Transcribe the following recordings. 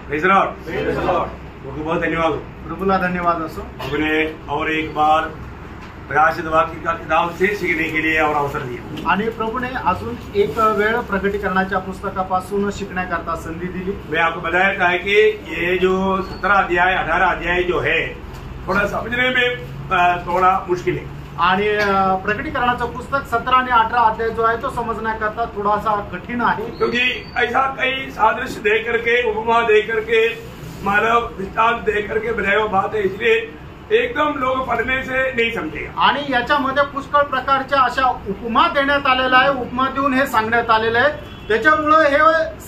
Praise Lord. प्रभु बहुत धन्यवाद हो। प्रभूला धन्यवाद असो। प्रभुने और एक बार प्रकाशित वाक्य का किताब से सीखने के लिए और अवसर दिया आणि प्रभूने अजून एक वेळ प्रकटीकरणाच्या पुस्तकापासून शिकण्याकरता संधी दिली। मैं आपको बताया था कि ये जो 17 अध्याय 18 अध्याय जो है थोड़ा समझने में थोड़ा मुश्किल है आणि प्रकटीकरणाचं पुस्तक 17 आणि 18 अध्याय जो आहे तो समजण्याकरता थोडासा कठीण आहे, क्योंकि ऐसा कई सादृश्य दे करके उपमा दे करके मानव दृष्टांत दे करके बनाया हुआ बात है, इसलिए एकदम लोग पढ़ने से नहीं समझेगा। आणि याच्यामध्ये पुष्कळ प्रकारच्या अशा उपमा देण्यात आलेल्या आहे, उपमा देऊन हे सांगण्यात आलेलं आहे, त्याच्यामुळे हे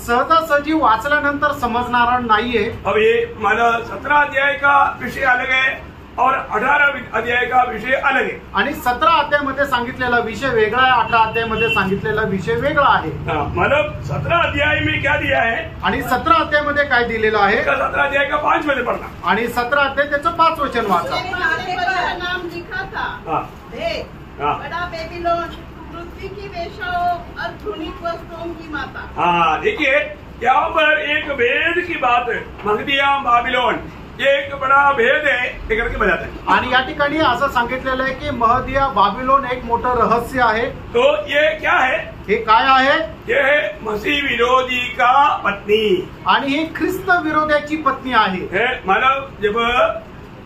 सहजासहजी वाचल्यानंतर समजणार नाहीये। अब ये माना 17 अध्याय का विषय अलग है और 18 अध्याय का विषय अलग है। आणि 17 अध्यायामध्ये सांगितलेला विषय वेगळा आहे, 18 अध्यायामध्ये सांगितलेला विषय वेगळा आहे। मतलब 17 अध्याय में क्या दिया है आणि 17 अध्यायामध्ये काय दिलेलं आहे, 17 अध्याय का 5 मध्ये पढ़ना आणि 17 अध्याय त्याचं 5 वचन वाचा। नाम लिखा था बड़ा बेबीलोन, पृथ्वी की वेश्याओं और घृणित वस्तुओं की माता। हाँ देखिए यहाँ पर एक भेद की बात है, महदिया बाबिलोन ये एक बड़ा भेद है लेकर के बताते हैं। आणि या ठिकाणी असं सांगितलेलं आहे की महदिया बाबिलोन एक मोठं रहस्य आहे। तो ये क्या है, हे काय आहे, ये है मसीह विरोधी का पत्नी आणि ही ख्रिस्त विरोधाची पत्नी आहे। मतलब जब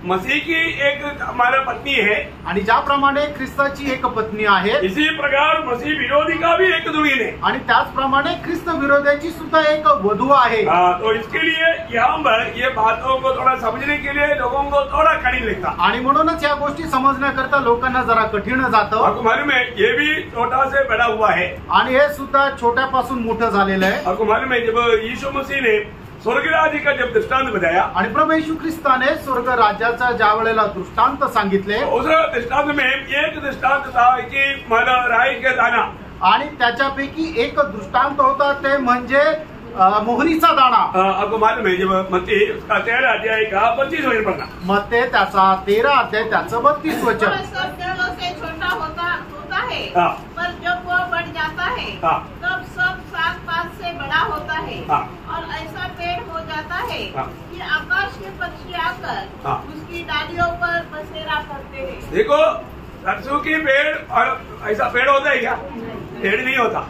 मसीह की एक हमारा पत्नी है आणि ज्याप्रमाणे ख्रिस्ताची एक पत्नी आहे, इसी प्रकार मसीह विरोधी का भी एक दुल्हन है। आणि त्याचप्रमाणे ख्रिस्त विरोधाची सुद्धा एक वधू आहे। तो इसके लिए यहाँ पर ये बातों को थोड़ा समझने के लिए लोगों को थोड़ा कठिन लगता, आणि म्हणूनच या गोष्टी समजण्याकरता लोकांना जरा कठीण जातं। आपको मालूम है ये भी छोटा से बड़ा हुआ है आणि हे सुद्धा छोट्यापासून मोठं झालेलं आहे। आपको मालूम है जब यीशु मसीह ने स्वर्ग राज्य का जब दृष्टांत बताया, आणि प्रभू येशू ख्रिस्ताने स्वर्ग राज्याचा ज्या वेळेला दृष्टांत सांगितले, उस दृष्टांत में एक दृष्टांत था कि माना राई के दाना, आणि त्याच्यापैकी एक दृष्टांत होता ते म्हणजे मोहरीचा दाणा। आपको मालूम है जब मत्ती उसका 13 अध्याय का 25 वचन पढ़ना, मत्ते त्याचा 13 अध्याय त्याचं 32 वचन। सब पेड़ों से छोटा होता है, पर जब वो बढ़ जाता है तब सब सात पात से बड़ा होता है, और ऐसा पेड़ हो जाता है कि आकाश के पक्षी आकर उसकी डालियों पर बसेरा करते हैं। देखो सरसों की पेड़ और ऐसा पेड़ होता है क्या, पेड़ नहीं होता,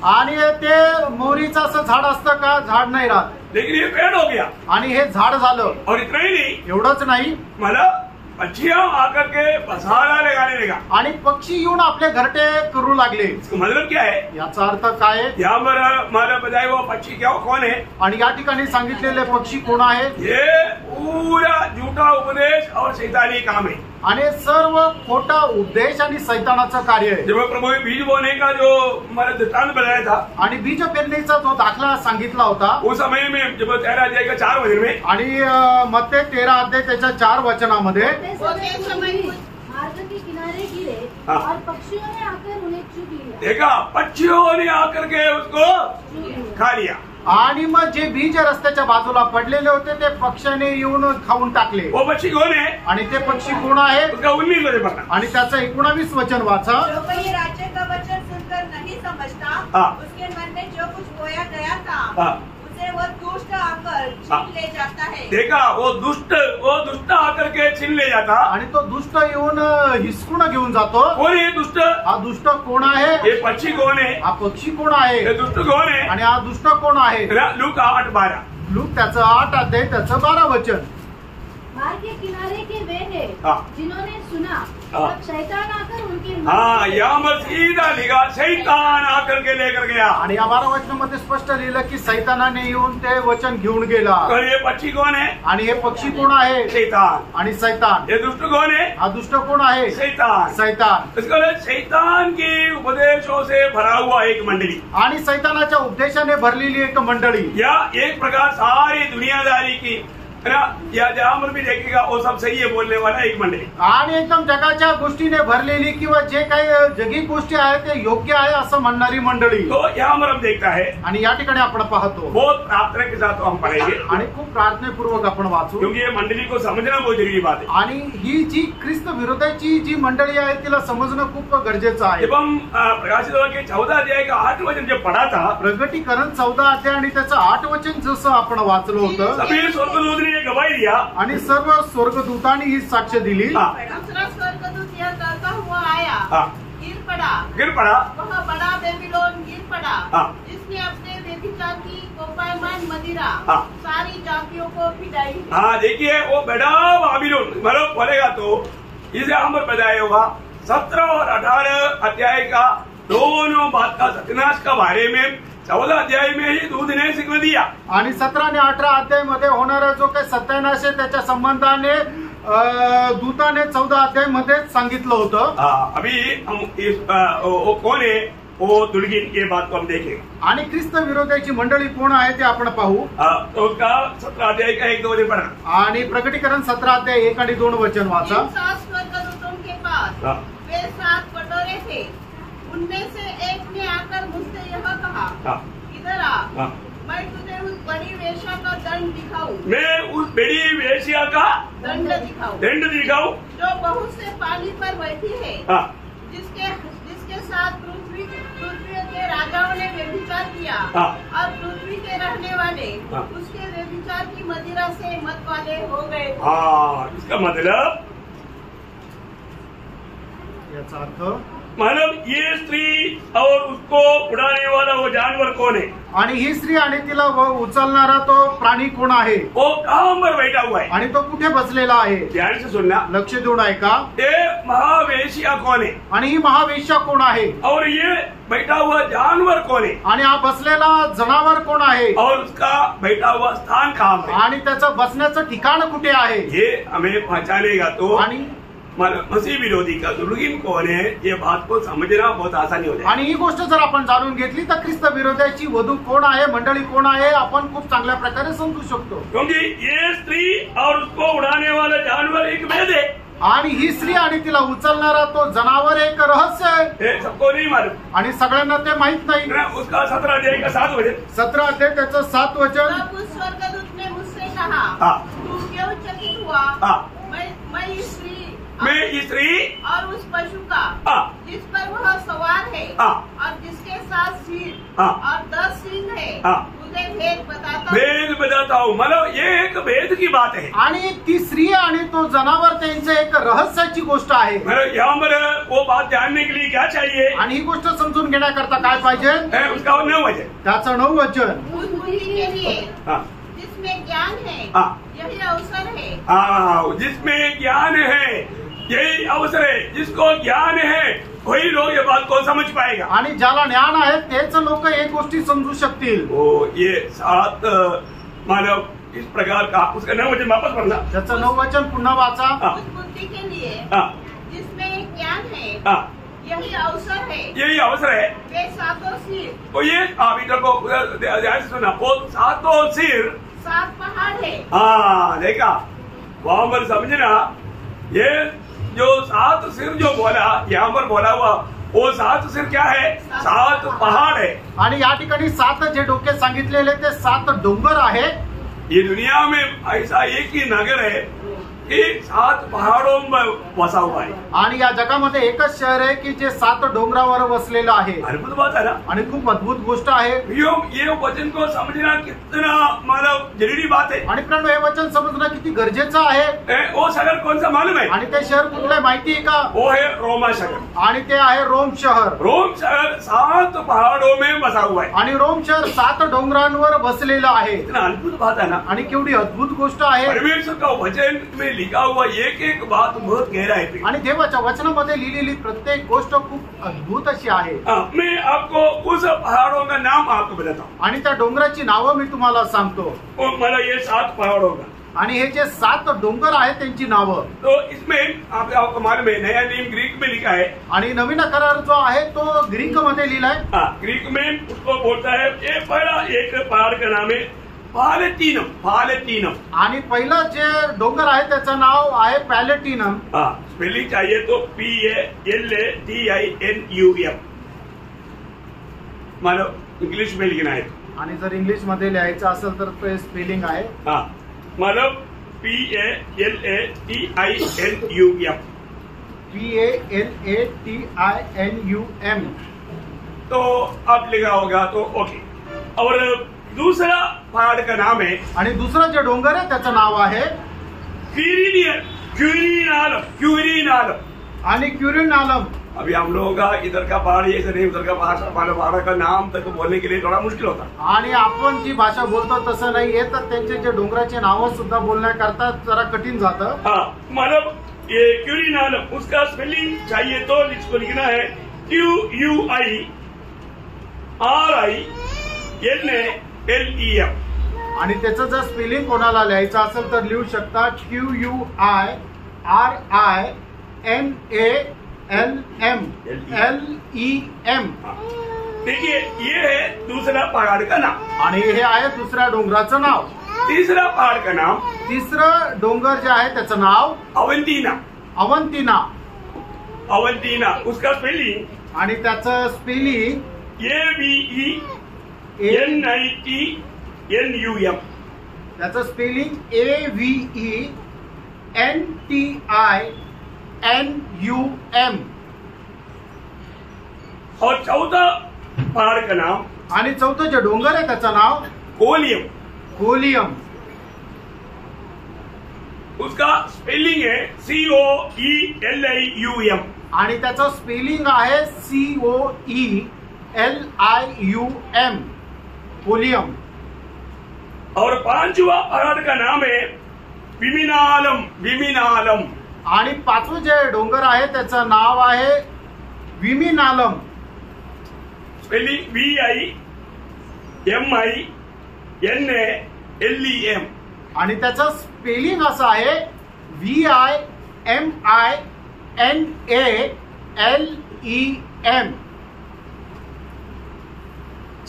आणि ते मोहरीचं असं झाड असतं का, झाड नाही राहत, लेकिन ये पेड़ हो गया आणि हे झाड झालं। और इतना ही नहीं, एवढंच नाही, मतलब पक्षियां आकर के बसारा लगाने लगा, आणि पक्षी येऊन आपले घरटे करू लागले। इसका मतलब क्या है, याचा अर्थ काय आहे, यहाँ पर हमारा बताया हुआ पक्षी क्या कौन है, आणि या ठिकाणी सांगितलेले पक्षी कोण आहेत, ये पूरा झूठा उपदेश और शैतानी काम है। आणि सर्व खोटा उपदेश आणि सैतानाचं कार्य आहे। जब प्रभु ने बीज बोने का जो हमारा दृष्टांत बताया था, आणि बीज पेरणीचा जो दाखला सांगितला होता, उस समय में जब 13 अध्याय का 4 वचन में, आणि मत्ते 13 अध्याय त्याच्या 4 वचनामध्ये, मार्ग के किनारे गिरे और पक्षियों ने आकर उन्हें चुग लिया। देखा पक्षियों ने आकर के उसको खा लिया, आणि मग जे बीज रस्त्याच्या बाजूला पडलेले होते ते पक्ष्याने येऊन खाऊन टाकले। वो पक्षी कौन है, आणि ते पक्षी कोण आहे, उसका 19 वचन पढ़ना, आणि त्याचं 19 वचन वाचा। जो कोई राज्य का वचन सुनकर नहीं समझता, उसके मन में जो कुछ बोया गया था उसे वो दुष्ट आकर छीन ले जाता है। देखा वो दुष्ट आकर के छीन ले जाता, आणि तो दुष्ट येऊन हिसकून घेऊन जातो। कौन है दुष्ट, हा दुष्ट कोण आहे, ये पक्षी कौन है, हा पक्षी कोण आहे, ये दुष्ट कौन है, आणि हा दुष्ट कोण आहे। लूका 8:12, लूक त्याचं 8 अध्याय त्याचं 12 वचन। मार्ग के किनारे के वे हैं जिन्होंने सुना, तब शैतान आकर उनके यहाँ पर सीधा लिखा शैतान आकर के लेकर गया, आणि या 12 वचनामध्ये स्पष्ट लिहिलं की सैतानाने येऊन ते वचन घेऊन गेला। और ये पक्षी कौन है, आणि हे पक्षी कोण आहे, शैतान, आणि सैतान। ये दुष्ट कौन है, हा दुष्ट कोण आहे, शैतान। सैतान। इसका शैतान की उपदेशों से भरा हुआ एक मंडली, आणि सैतानाच्या उपदेशाने भरलेली एक मंडळी, या एक प्रकार सारी दुनियादारी की है ना, या जहां पर भी देखेगा वो सब सही है बोलने वाला एक मंडळी आणि एकदम जगाच्या गोष्टीने भरलेली किंवा जे काही जगी गोष्टी आहेत ते योग्य आहे असं म्हणणारी मंडळी. तो यहाँ पर हम देखता है आणि या ठिकाणी आपण पाहतो बहुत प्रार्थना के साथ हम पढ़ेंगे आणि खूप प्रार्थनेपूर्वक आपण वाचू, क्योंकि ये मंडली को समझना बहुत जरूरी बात है. आणि ही जी ख्रिस्त विरोधाची जी मंडळी आहे तिला समजणं खूप गरजेचं आहे. जब हम प्रकाशित वाक्य 14 अध्याय का 8 वचन जब पढ़ा था, प्रगटीकरण 14 अध्याय आणि त्याचं 8 वचन जसं आपण वाचलं होतं, सभी स्वर्गदूत ने गवाही दिया आणि सर्व स्वर्गदूतांनी ही साक्ष दिली. दूसरा स्वर्गदूत यह कहता हुआ आया, गिर पड़ा वह बड़ा बेबीलोन गिर पड़ा, जिसने अपने व्यभिचार की कोपायमान मदिरा सारी जातियों को पिटाई. हाँ देखिए वो बड़ा बाबिलोन मतलब बोलेगा तो इसे हम पर बताया होगा 17 और 18 अध्याय का दोनों बात का सत्यानाश का बारे में 14 अध्याय में ही दूध ने शिकवा दिया. आणि 17 आणि 18 अध्याय मध्ये होणारा जो काही सत्यानाश आहे त्याच्या संबंधाने दूताने 14 अध्याय मध्ये सांगितलं होतं. अभी हम इस वो कौन है वो दुर्गीन के बात को हम देखेंगे. आणि ख्रिस्त विरोधाची मंडळी कोण आहे ते आपण पाहू. तो उसका 17 अध्याय का 1-2 वचन पढ़ना. आणि प्रकटीकरण 17 अध्याय 1 आणि 2 वचन वाचा. 7 स्वर्गदूतों के पास वे 7 कटोरे थे, उनमें से एक ने आकर मुझसे यह कहा, इधर आ, मैं तुझे उस बड़ी वेश्या का दंड दिखाऊं. मैं उस बड़ी वेश्या का दंड दिखाऊं जो बहुत से पानी पर बैठी है, जिसके साथ पृथ्वी के राजाओं ने व्यभिचार किया, और पृथ्वी के रहने वाले उसके व्यभिचार की मदिरा से मत वाले हो गए. इसका मतलब याचा अर्थ मतलब ये स्त्री और उसको उड़ाने वाला वो जानवर कौन है, आणि ही स्त्री आणि तिला उचलणारा तो प्राणी कोण आहे, वो कहाँ पर बैठा हुआ है आणि तो कुठे बसलेला आहे. ध्यान से सुनना, लक्ष देऊन ऐका. ये महावेश्या कौन है आणि ही महावेश्या कोण आहे, और ये बैठा हुआ जानवर कौन है, आणि हा बसलेला जनावर कोण आहे, और उसका बैठा हुआ स्थान कहाँ है, आणि त्याचं बसण्याचं ठिकाण कुठे आहे. ये हमें पहचानेगा तो आणि मसीह विरोधी का दुर्गीन कौन है ये बात को समझना बहुत आसानी हो जाए. आणि ही गोष्ट जर आपण जाणून घेतली तर ख्रिस्त विरोधाची वधू कोण आहे, मंडळी कोण आहे, आपण खूप चांगल्या प्रकारे समजू शकतो. क्योंकि ये स्त्री और उसको उड़ाने वाला जानवर एक भेद है, आणि ही स्त्री आणि तिला उचलणारा तो जनावर एक रहस्य आहे. ये सबको नहीं मालूम. आणि सगळ्यांना ते माहित नाही. उसका 17 अध्याय का 7 वचन. 17 अध्याय त्याचं 7 वचन. तब उस स्वर्गदूत ने मुझसे कहा, तू क्यों चकित हुआ, मैं इस स्त्री और उस पशु का जिस पर वह सवार है और जिसके 7 सिर और 10 सींग है, तुझे भेद बताता हूँ. मतलब ये एक भेद की बात है. आणि ती स्त्री आणि तो जनावर त्यांचं एक रहस्याची गोष्ट आहे. मतलब यहाँ पर वो बात जानने के लिए क्या चाहिए, आणि ही गोष्ट समजून घेण्याकरता काय पाहिजे, उसका 9 वचन. त्याचं 9 वचन. उस बुद्धि के लिए जिसमें ज्ञान है यही अवसर है. जिसमें ज्ञान है यही अवसर है. जिसको ज्ञान है वही लोग ये बात को समझ पाएगा. आणि ज्याला ज्ञान आहे तेच लोक एक गोष्टी समजू शकतील. ये 7 मानव इस प्रकार का उसका 9 वचन वापस पढ़ना. त्याचं 9 वचन पुन्हा वाचा. उस बुद्धि के लिए जिसमें ज्ञान है यही अवसर है. यही अवसर है. वे 7 सिर. तो ये अभी तक को ध्यान से सुना, वो 7 सिर 7 पहाड़ है. देखा वहां पर समझना, ये जो 7 सिर जो बोला यहाँ पर बोला हुआ वो 7 सिर क्या है, 7 पहाड़ है. आणि या ठिकाणी 7 जे डोके सांगितलेले ते 7 डोंगर आहे. ये दुनिया में ऐसा एक ही नगर है की 7 पहाड़ों में बसा हुआ है. आणि या जगामध्ये एकच शहर आहे की जे 7 डोंगरावर वसलेलं आहे. अद्भुत बात है ना. आणि खूप अद्भुत गोष्ट आहे. ये वचन को समझना कितना मतलब जरूरी बात है. आणि कारण हे वचन समजणं किती गरजेचं आहे. वो शहर कौन सा मालूम है, आणि ते शहर कुठलं माहिती आहे का, वो है रोमा शहर. आणि ते आहे रोम शहर. रोम शहर 7 पहाड़ों में बसा हुआ है. आणि रोम शहर 7 डोंगरांवर बसलेलं आहे. इतना अद्भुत बात है ना. आणि केवढी अद्भुत गोष्ट आहे. परमेश्वर का वचन में लिखा हुआ एक बात बहुत गहरा है. आणि देवाच्या वचनामध्ये लिहिलेली प्रत्येक गोष्ट खूप अद्भुत अशी आहे. मैं आपको उस पहाड़ों का नाम आपको बताता हूँ. आणि त्या डोंगराची नावं मी तुम्हाला सांगतो. मला ये 7 पहाड़ों का आणि हे जे 7 डोंगर आहेत त्यांची नावं. तो इसमें आपको मालूम है नया नियम ग्रीक में लिखा है. आणि नवीन करार जो आहे तो ग्रीक मध्ये लिहिलाय. ग्रीक में उसको बोलता है, ये पहला एक पहाड़ का नाम है पालेटिनम, पालेटिनम। आणि पहिलं जे डोंगर आहे त्याचं नाव आहे पॅलेटिनम। हाँ, स्पेलिंग चाहिए तो PALATINUM, मतलब इंग्लिश में लिखना है। आणि जर इंग्लिश मध्ये लिहायचं असेल तर ते स्पेलिंग आहे हाँ, मतलब PALATINUM, PALATINUM। तो आप लिखा होगा तो ओके। और दूसरा पहाड़ का नाम है, आणि दुसरं जे डोंगर आहे त्याचं नाव आहे क्यूरीनालम, क्यूरीनालम। आणि क्युरिनालम। अभी हम लोगों का इधर का पहाड़ ऐसे नहीं, उधर का पहाड़ का नाम तक बोलने के लिए थोड़ा मुश्किल होता। आणि आपण जी भाषा बोलतो तसं नाहीये, तर त्यांचे जे डोंगराचे नावं सुद्धा बोलण्याकरता जरा कठीण जातं। हाँ, मतलब ये क्यूरीनालम, उसका स्पेलिंग चाहिए तो इसको लिखना है QUIRINALEM। आणि त्याचं जर स्पेलिंग कोणाला लिहायचं असेल तर लिहू शकता QUIRINALEM। देखिए, ये है दूसरा पहाड़ का नाम। आणि हे आहे दुसऱ्या डोंगराचं नाव। तीसरा पहाड़ का नाम, तिसरं डोंगर जे आहे त्याचं नाव अवंतीना, अवंतीना। अवंतीना, उसका स्पेलिंग आणि त्याचं स्पेलिंग AVENITNUM। त्याचं स्पेलिंग AVENTINUM। और चौथा पहाड़ का नाम, आणि चौथं जे डोंगर आहे त्याचं नाव कोलियम, कोलियम। उसका स्पेलिंग है COELIUM। आणि त्याचं स्पेलिंग आहे COELIUM, कोलियम। और पांचवा पहाड़ का नाम है विमिनालम, विमिनालम। आणि पाचवं जे डोंगर आहे त्याचं नाव आहे विमिनालम। Spelling VIMINALEM। आणि त्याचं स्पेलिंग असं आहे VIMINALEM।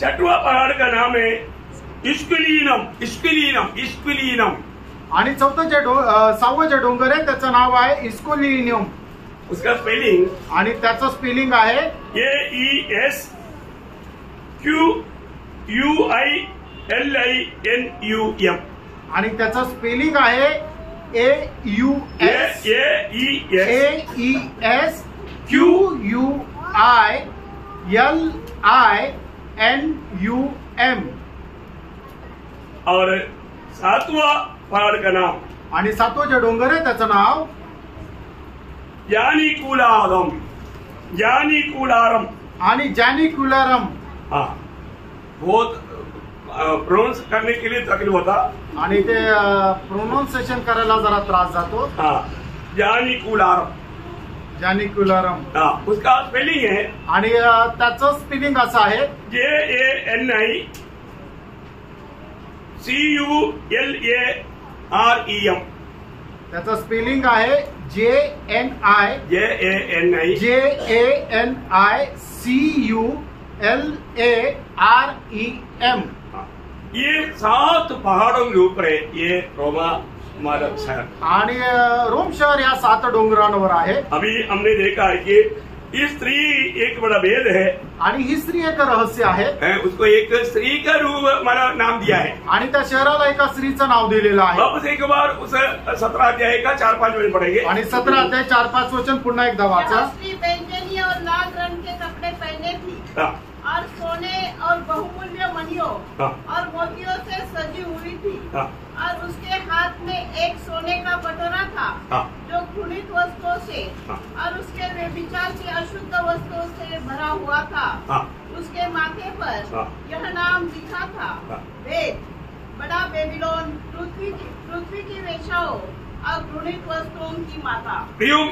छठवा पहाड़ का नाम है इस्क्विलीनम, इस्क्विलीनम, इस्क्विलीनम। आणि चौथं जे सहावं जे डोंगर आहे त्याचं नाव आहे इस्कोलिनियम। उसका स्पेलिंग आणि त्याचं स्पेलिंग आहे AESQUILINUM। आणि त्याचं स्पेलिंग आहे AESQUILINUM। और सातवां पहाड़ का नाम, आणि सातवं जे डोंगर आहे त्याचं नाव जानिकुलारम, जानिकुलारम। आणि जॅनिक्युलरम। हाँ, बहुत प्रोनाउंस करने के लिए तकलीफ होता। आणि ते प्रोनाउन्सिएशन करायला जरा त्रास जातो। हाँ, जानिकुलारम, जॅनिक्युलरम। हाँ, उसका स्पेलिंग है आणि त्याचं स्पेलिंग असं आहे JANICULAREM। त्याचं स्पेलिंग आहे JANICULAREM। ये 7 पहाड़ों के ऊपर है ये रोमा हमारा शहर। आणि रोम शहर या 7 डोंगरांवर आहे। अभी हमने देखा है कि ये स्त्री एक बड़ा भेद है। आणि ही स्त्री एक रहस्य आहे। उसको एक स्त्री का रूप हमारा नाम दिया है। आणि त्या शहराला एका स्त्रीचं नाव दिलेलं आहे। वापस एक बार उस 17 अध्याय का 4-5 वचन पढ़ेंगे। आणि 17 अध्याय 4-5 वचन पुन्हा एकदा वाचा। स्त्री बैंगनी और लाल रंग के कपड़े पहने थी और सोने और बहुमूल्य मणियों और मोतियों से सजी हुई थी। और उसके हाथ में एक सोने का कटोरा था जो घृणित वस्तुओं से और उसके व्यभिचार की अशुद्ध वस्तुओं से भरा हुआ था। उसके माथे पर यह नाम लिखा था, वेद, बड़ा बेबीलोन, पृथ्वी की वेश्याओं और घृणित वस्तुओं की माता।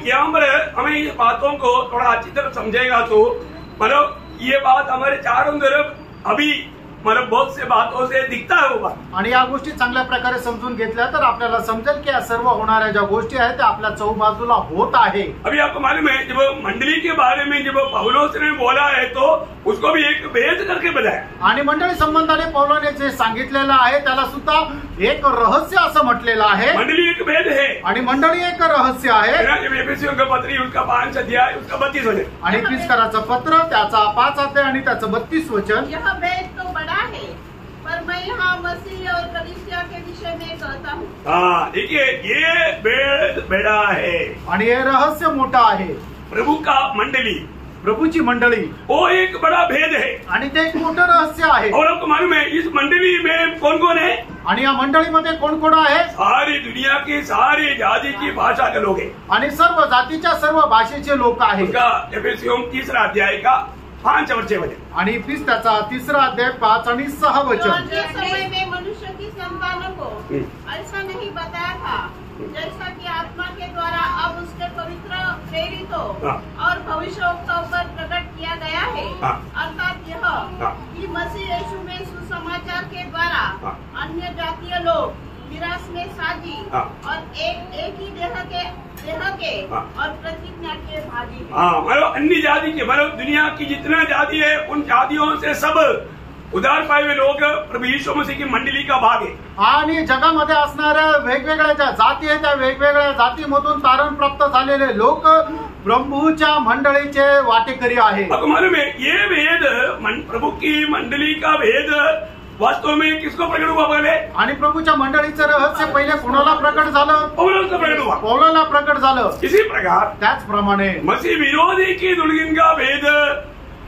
यहाँ पर हमें इस बातों को थोड़ा अच्छी तरह समझेगा तो मतलब ये बात हमारे चारों तरफ अभी मतलब बहुत से बातों से दिखता है वो बात। आणि या गोष्टी चांगल्या प्रकारे समजून घेतल्या तर आपल्याला समजेल की या सर्व होणाऱ्या ज्या गोष्टी आहेत त्या आपल्या चौबाजूला होत आहे। अभी आपको मालूम है जब मंडली के बारे में जब पौलुस ने बोला है तो उसको भी एक भेद करके बताया। आणि मंडळी संबंधाने पौलाने जे सांगितलेलं आहे त्याला सुद्धा एक रहस्य असं म्हटलेलं आहे। मंडली एक भेद है आणि मंडळी एक रहस्य आहे। जब एफेसियों का पत्री उसका 5 अध्याय उसका 32 वचन आणि फिसकराचं पत्र त्याचा 5 अध्याय आणि त्याचं 32 वचन। यह भेद तो बड़ा है पर मैं यहाँ मसीह और कलीसिया के विषय में कहता हूँ। हाँ देखिए ये भेद बड़ा है आणि हे रहस्य मोठं आहे। प्रभु का मंडली प्रभूची मंडळी वो एक बड़ा भेद है आणि ते एक मोठं रहस्य आहे। और आपको मालूम है इस मंडली में कौन कौन है? आणि या मंडळीमध्ये कोण कोण आहे? सारी दुनिया की सारी जाति की भाषा के लोग हैं आणि सर्व जातीच्या सर्व भाषेचे लोक आहेत। उसका एफेसियों 3 अध्याय का 5 और 6 वचन आणि फिस त्याचा 3 अध्याय 5 आणि 6 वचन। पुराने समय में मनुष्य की संतानों को ऐसा नहीं बताया था जैसा कि आत्मा के द्वारा अब उसके पवित्र प्रेरितों और भविष्यवक्ताओं पर प्रकट किया गया है। अर्थात यह कि मसीह यीशु में सुसमाचार के द्वारा अन्य जातीय लोग विरासत में साझी और एक ही देह के और प्रतिज्ञा के भागी हैं। हाँ मतलब अन्य जाति के मतलब दुनिया की जितना जाति है उन जातियों से सब उदार पाए हुए लोग प्रभु यीशु मसीह की मंडली का भाग है। आणि जगामध्ये असणाऱ्या वेगवेगळ्या ज्या जाती आहेत त्या वेगवेगळ्या जातीमधून तारण प्राप्त झालेले लोक प्रभूच्या मंडळीचे वाटेकरी आहेत। आपको मालूम है ये भेद प्रभु की मंडली का भेद वास्तव में किसको प्रकट हुआ पहले? आणि प्रभूच्या मंडळीचं रहस्य पहिले कोणाला प्रकट झालं? पौलुस को प्रकट हुआ। पौलाला प्रकट झालं। इसी प्रकार त्याचप्रमाणे मसीह विरोधी की दुल्हन का भेद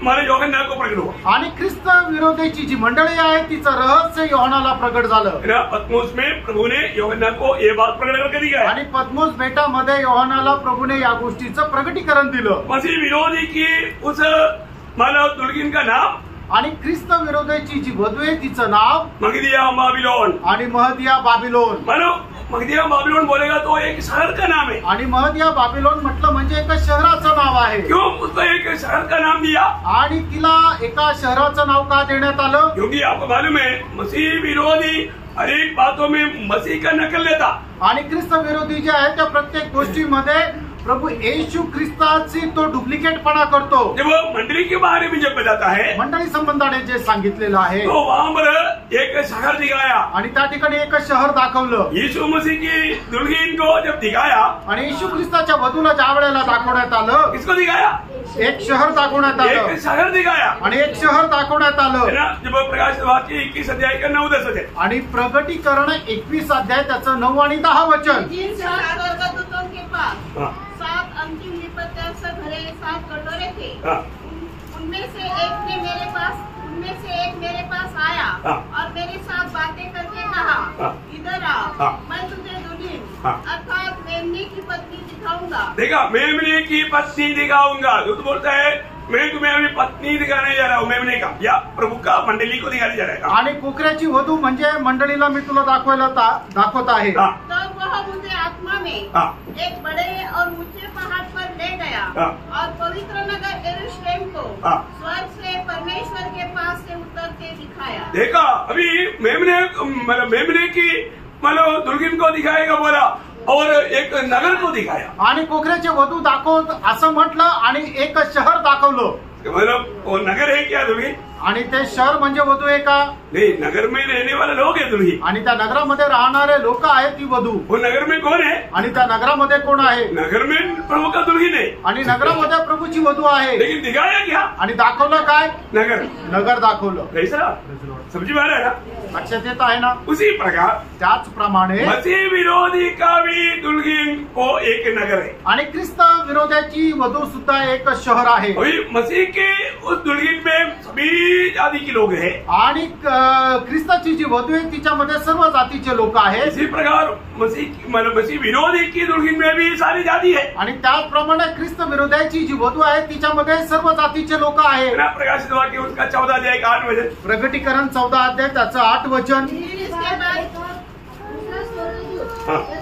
हमारे यूहन्ना को प्रकट हुआ। आणि ख्रिस्त विरोधीची जी मंडळी आहे तिचं रहस्य यूहन्नाला प्रकट झालं। पतमोस में प्रभु ने यूहन्ना को ये बात प्रकट करके दिखाया। आणि पद्मोस बेटामध्ये यूहन्नाला प्रभूने या गोष्टीचं प्रकटीकरण दिलं। मसीह विरोधी की उस मानव दुल्हन का नाम आणि ख्रिस्त विरोधीची जी वधू आहे तिचं नाव मगदिया बाबिलोन आणि महदिया बाबिलोन। मानो मगदिया बाबिलोन बोलेगा तो एक शहर का नाम है। आणि महदिया बाबिलोन म्हटलं म्हणजे एका शहराचं नाव आहे। क्यों उसको एक शहर का नाम दिया? आणि तिला एका शहराचं नाव का देण्यात आलं? क्योंकि आपको मालूम है मसीह विरोधी हर एक बातों में मसीह का नकल लेता। आणि ख्रिस्त विरोधी जे आहे त्या प्रत्येक गोष्टीमध्ये प्रभु येशू ख्रिस्ताची तो डुप्लिकेटपणा करतो। जब वो मंडली के बारे में जब बताता है मंडळी संबंधाने जे सांगितलेलं आहे तो वहाँ पर एक शहर दिखाया आणि त्या ठिकाणी एक शहर दाखवलं। यीशु मसीह की दुल्हन को जब दिखाया आणि येशू ख्रिस्ताच्या वधूला ज्या वेळेला दाखवण्यात आलं किसको दिखाया? एक शहर दाखवण्यात आलं। एक शहर दिखाया आणि एक शहर दाखवण्यात आलं। जब प्रकाशित वाक्य 21 अध्याय का 9-10 वचन आणि प्रगटीकरण 21 अध्याय त्याचं 9 आणि 10 वचन। जिन 7 स्वर्गदूतों के पास 7 अंतिम विपत्तियों से भरे 7 कटोरे थे उनमें से एक मेरे पास आया और मेरे साथ बातें करके कहा इधर आ मैं तुझे दुल्हन अर्थात मेमने की पत्नी दिखाऊंगा। देखा मेमने की पत्नी दिखाऊंगा। दूत बोलता है मैं तुम्हें अपनी पत्नी दिखाने जा रहा हूँ मेमने का या प्रभु का मंडली को दिखाने जा रहा है। आणि कुकऱ्याची वधू म्हणजे मंडळीला मी तुला दाखवत आहे। तब वह मुझे आत्मा में एक बड़े और ऊंचे पहाड़ पर ले गया और पवित्र नगर यरूशलेम को स्वर्ग से परमेश्वर के पास से उतरते दिखाया। देखा अभी मेमने की मतलब दुल्हन को दिखाएगा बोला और एक नगर को दिखाया। आणि कोकऱ्याचे वधू दाखवत असं म्हटलं आणि एक शहर दाखवलं। मतलब वो नगर है क्या दुल्हन? आणि ते शहर म्हणजे वधू आहे का? नहीं, नगर में रहने वाले लोग है दुल्हन। आणि त्या नगरामध्ये राहणारे लोक आहेत ती वधू। वो नगर में कौन है? आणि त्या नगरामध्ये कोण आहे? नगर में प्रभु का दुल्हन है आणि नगरामध्ये प्रभूची वधू आहे। लेकिन दिखाया क्या? आणि दाखवलं काय? नगर दाखवलं। कैसा समझ में आ रहा है ना? लक्षात येत आहे ना? उसी प्रकार त्याचप्रमाणे मसीह विरोधी का भी दुल्हन को एक नगर है आणि ख्रिस्त विरोधाची वधू सुद्धा एक शहर आहे। अभी मसीह के उस दुल्हन में सभी जाति के लोग हैं आणि ख्रिस्ताची जी वधू आहे तिच्यामध्ये सर्व जातीचे लोक आहेत। इसी प्रकार मसीह विरोधी की दुल्हन में भी सारी जाति है आणि त्याचप्रमाणे ख्रिस्त विरोधाची जी वधू आहे तिच्यामध्ये सर्व जातीचे लोक आहेत। प्रकाशित वाक्य उसका 14 अध्याय 8 वचन प्रकटीकरण 14 अध्याय त्याचं 8 वचन।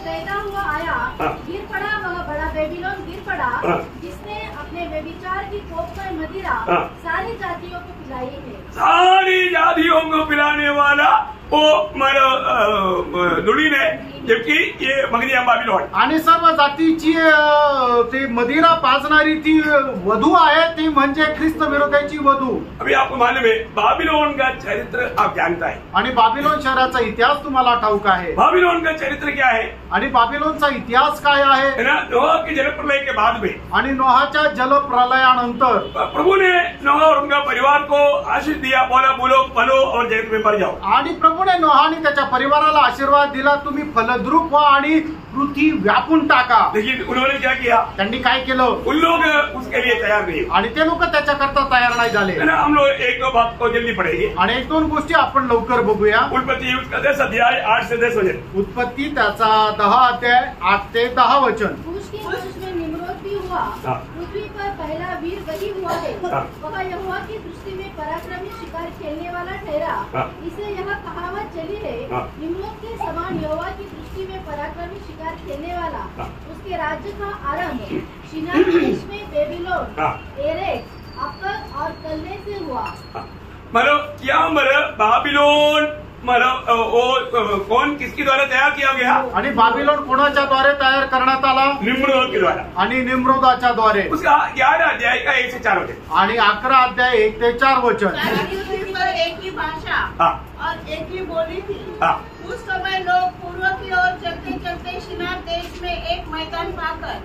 पैदा हुआ आया गिर पड़ा वह बड़ा बेबीलोन गिर पड़ा जिसने अपने व्यभिचार की कोप में मदिरा सारी जातियों को पिलाई है। सारी अपराधियों को पिलाने वाला वो दुल्हीन है, जबकि ये मगनिया बाबिलोन। आणि सर्व जातीची ती मदिरा पाजणारी ती वधू आहे, ती म्हणजे ख्रिस्त विरोधाची वधू। अभी आपको मालूम है बाबिलोन का चरित्र आप जानता है, आणि बाबिलोन शहराचा इतिहास तुम्हाला ठाऊक आहे। बाबिलोन का चरित्र क्या है आणि बाबिलोनचा इतिहास काय आहे ना? नोहा के जलप्रलय के बाद में, आणि नोहाच्या जलप्रलयानंतर प्रभु ने नोहा और उनका परिवार को आशीष दिया, बोलो फलो और जगत में भर जाओ। आणि प्रभूने नोहा आणि त्याच्या परिवाराला आशीर्वाद दिला, तुम्ही फलद्रूप व्हा आणि पृथ्वी व्यापून टाका। लेकिन उन्होंने क्या किया? त्यांनी काय केलं? उन लोग उसके लिए तैयार नहीं, आणि ते लोक त्याच्याकरता तयार नाही झाले। हम लोग एक दो बात को जल्दी पढ़ेंगे। आणि एक दोन गोष्टी आपण लवकर बघूया। उत्पत्ति उसका 10 अध्याय 8 से 10 वचन। उत्पत्ति त्याचा 10 अध्याय 8 ते 10 वचन। उसके वंश में निम्रोद भी हुआ, पृथ्वी पर पहला वीर वही हुआ है। वह यहोवा की दृष्टि में पराक्रमी शिकार खेलने वाला ठहरा। इसे यह कहावत चली है, निम्रोद के समान यहोवा की दृष्टि में पराक्रमी शिकार खेलने वाला। उसके राज्य का आरंभ शिनार देश में बेबीलोन, एरेक, अक्कद और कलने से हुआ। क्या बाबिलोन कौन किसके द्वारा तैयार किया गया? आणि बाबिलोन कोणाच्या द्वारे तयार करण्यात आला? निम्रोद के द्वारा। आणि निम्रोदाच्या द्वारे। उसका 11 अध्याय का 1 से 4 वचन। आणि 11 अध्याय 1 ते 4 वचन। एक ही भाषा और एक ही बोली थी। उस समय लोग पूर्व की ओर चलते चलते शिनार देश में एक मैदान पाकर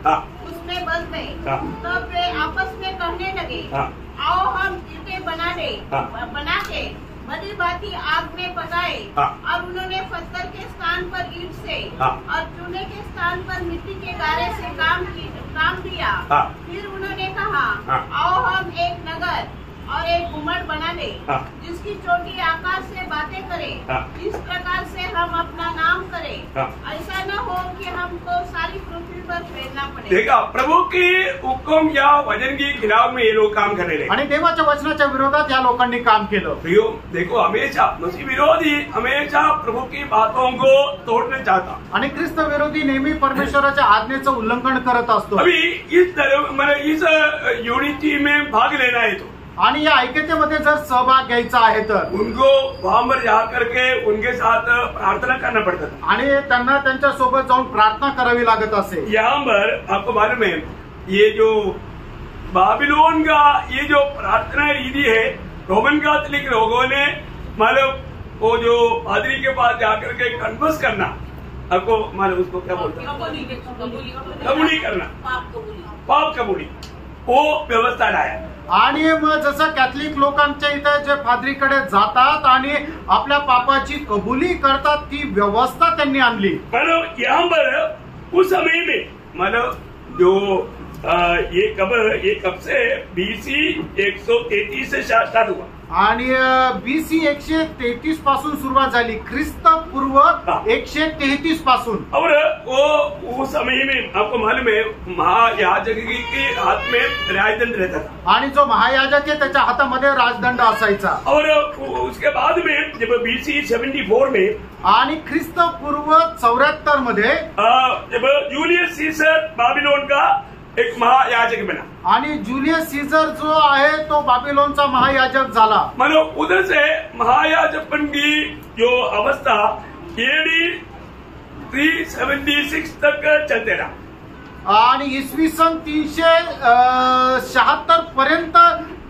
उसमें बस गए। तब वे आपस में कहने लगे, आओ हम ईंटें बना के बड़ी बाती आग में पकाए। और उन्होंने पत्थर के स्थान पर ईंट से और चूने के स्थान पर मिट्टी के गारे से काम दिया। फिर उन्होंने कहा, आओ हम एक नगर और एक गुम्बद बना ले, जिसकी चोटी आकाश से बातें करे। इस प्रकार से हम अपना नाम करें, ऐसा न हो कि हमको सारी पृथ्वी पर फैलना पड़े। देखा, प्रभु की हुक्म या वचन की खिलाफ में ये लोग काम करने लगे। आणि देवाच्या वचनाच्या विरोधात या लोकांनी काम केलं। प्रियो, देखो हमेशा मसीह विरोधी हमेशा प्रभु की बातों को तोड़ना चाहता, आणि ख्रिस्त विरोधी नेहमी परमेश्वराच्या आज्ञेचं उल्लंघन करत असतो। अभी इस यूनिटी में भाग लेना है तो, आणि या ऐक्यतेमध्ये जर सहभाग घ्यायचा आहे तर उनको वहां पर जा करके उनके साथ प्रार्थना करना पड़ता था, आणि त्यांना त्यांच्या सोबत जाऊन प्रार्थना करावी लागत असे। यहाँ पर आपको मालूम है ये जो बाबिलोन का ये जो प्रार्थना रीति है, रोमन कैथोलिक लोगों ने मतलब वो जो पादरी के पास जाकर के कन्फर्स करना, आपको मालूम उसको क्या बोलते हैं? कबूली करना, पाप कबूली, वो व्यवस्था लाया। आणि मग जसं कॅथलिक लोकांच्या इथे जे पादरीकडे जातात आणि आपल्या पापाची कबुली करतात, ती व्यवस्था त्यांनी आणली। मतलब यहाँ पर उस समय में मतलब जो ये कब से BC 133 से स्टार्ट हुआ, आणि BC 133 पासून सुरुवात झाली, ख्रिस्त पूर्व 133 पासून। और वो समय में आपको मालूम है महायाजक के हाथ में राजदंड रहता था, आणि जो महायाजक आहे त्याच्या हातामध्ये राजदंड असायचा। और उसके बाद में जब BC 74 में आणि ख्रिस्त पूर्व 74 मध्ये जब जूलियस सीसर बाबिलोन का एक महायाजक बना, आणि जुलियस सीझर जो आहे तो बाबिलोनचा महायाजक झाला। मतलब उधर से महायाजकपन की जो अवस्था AD 376 तक चलते रहा, आणि इसवी सन 376 पर्यंत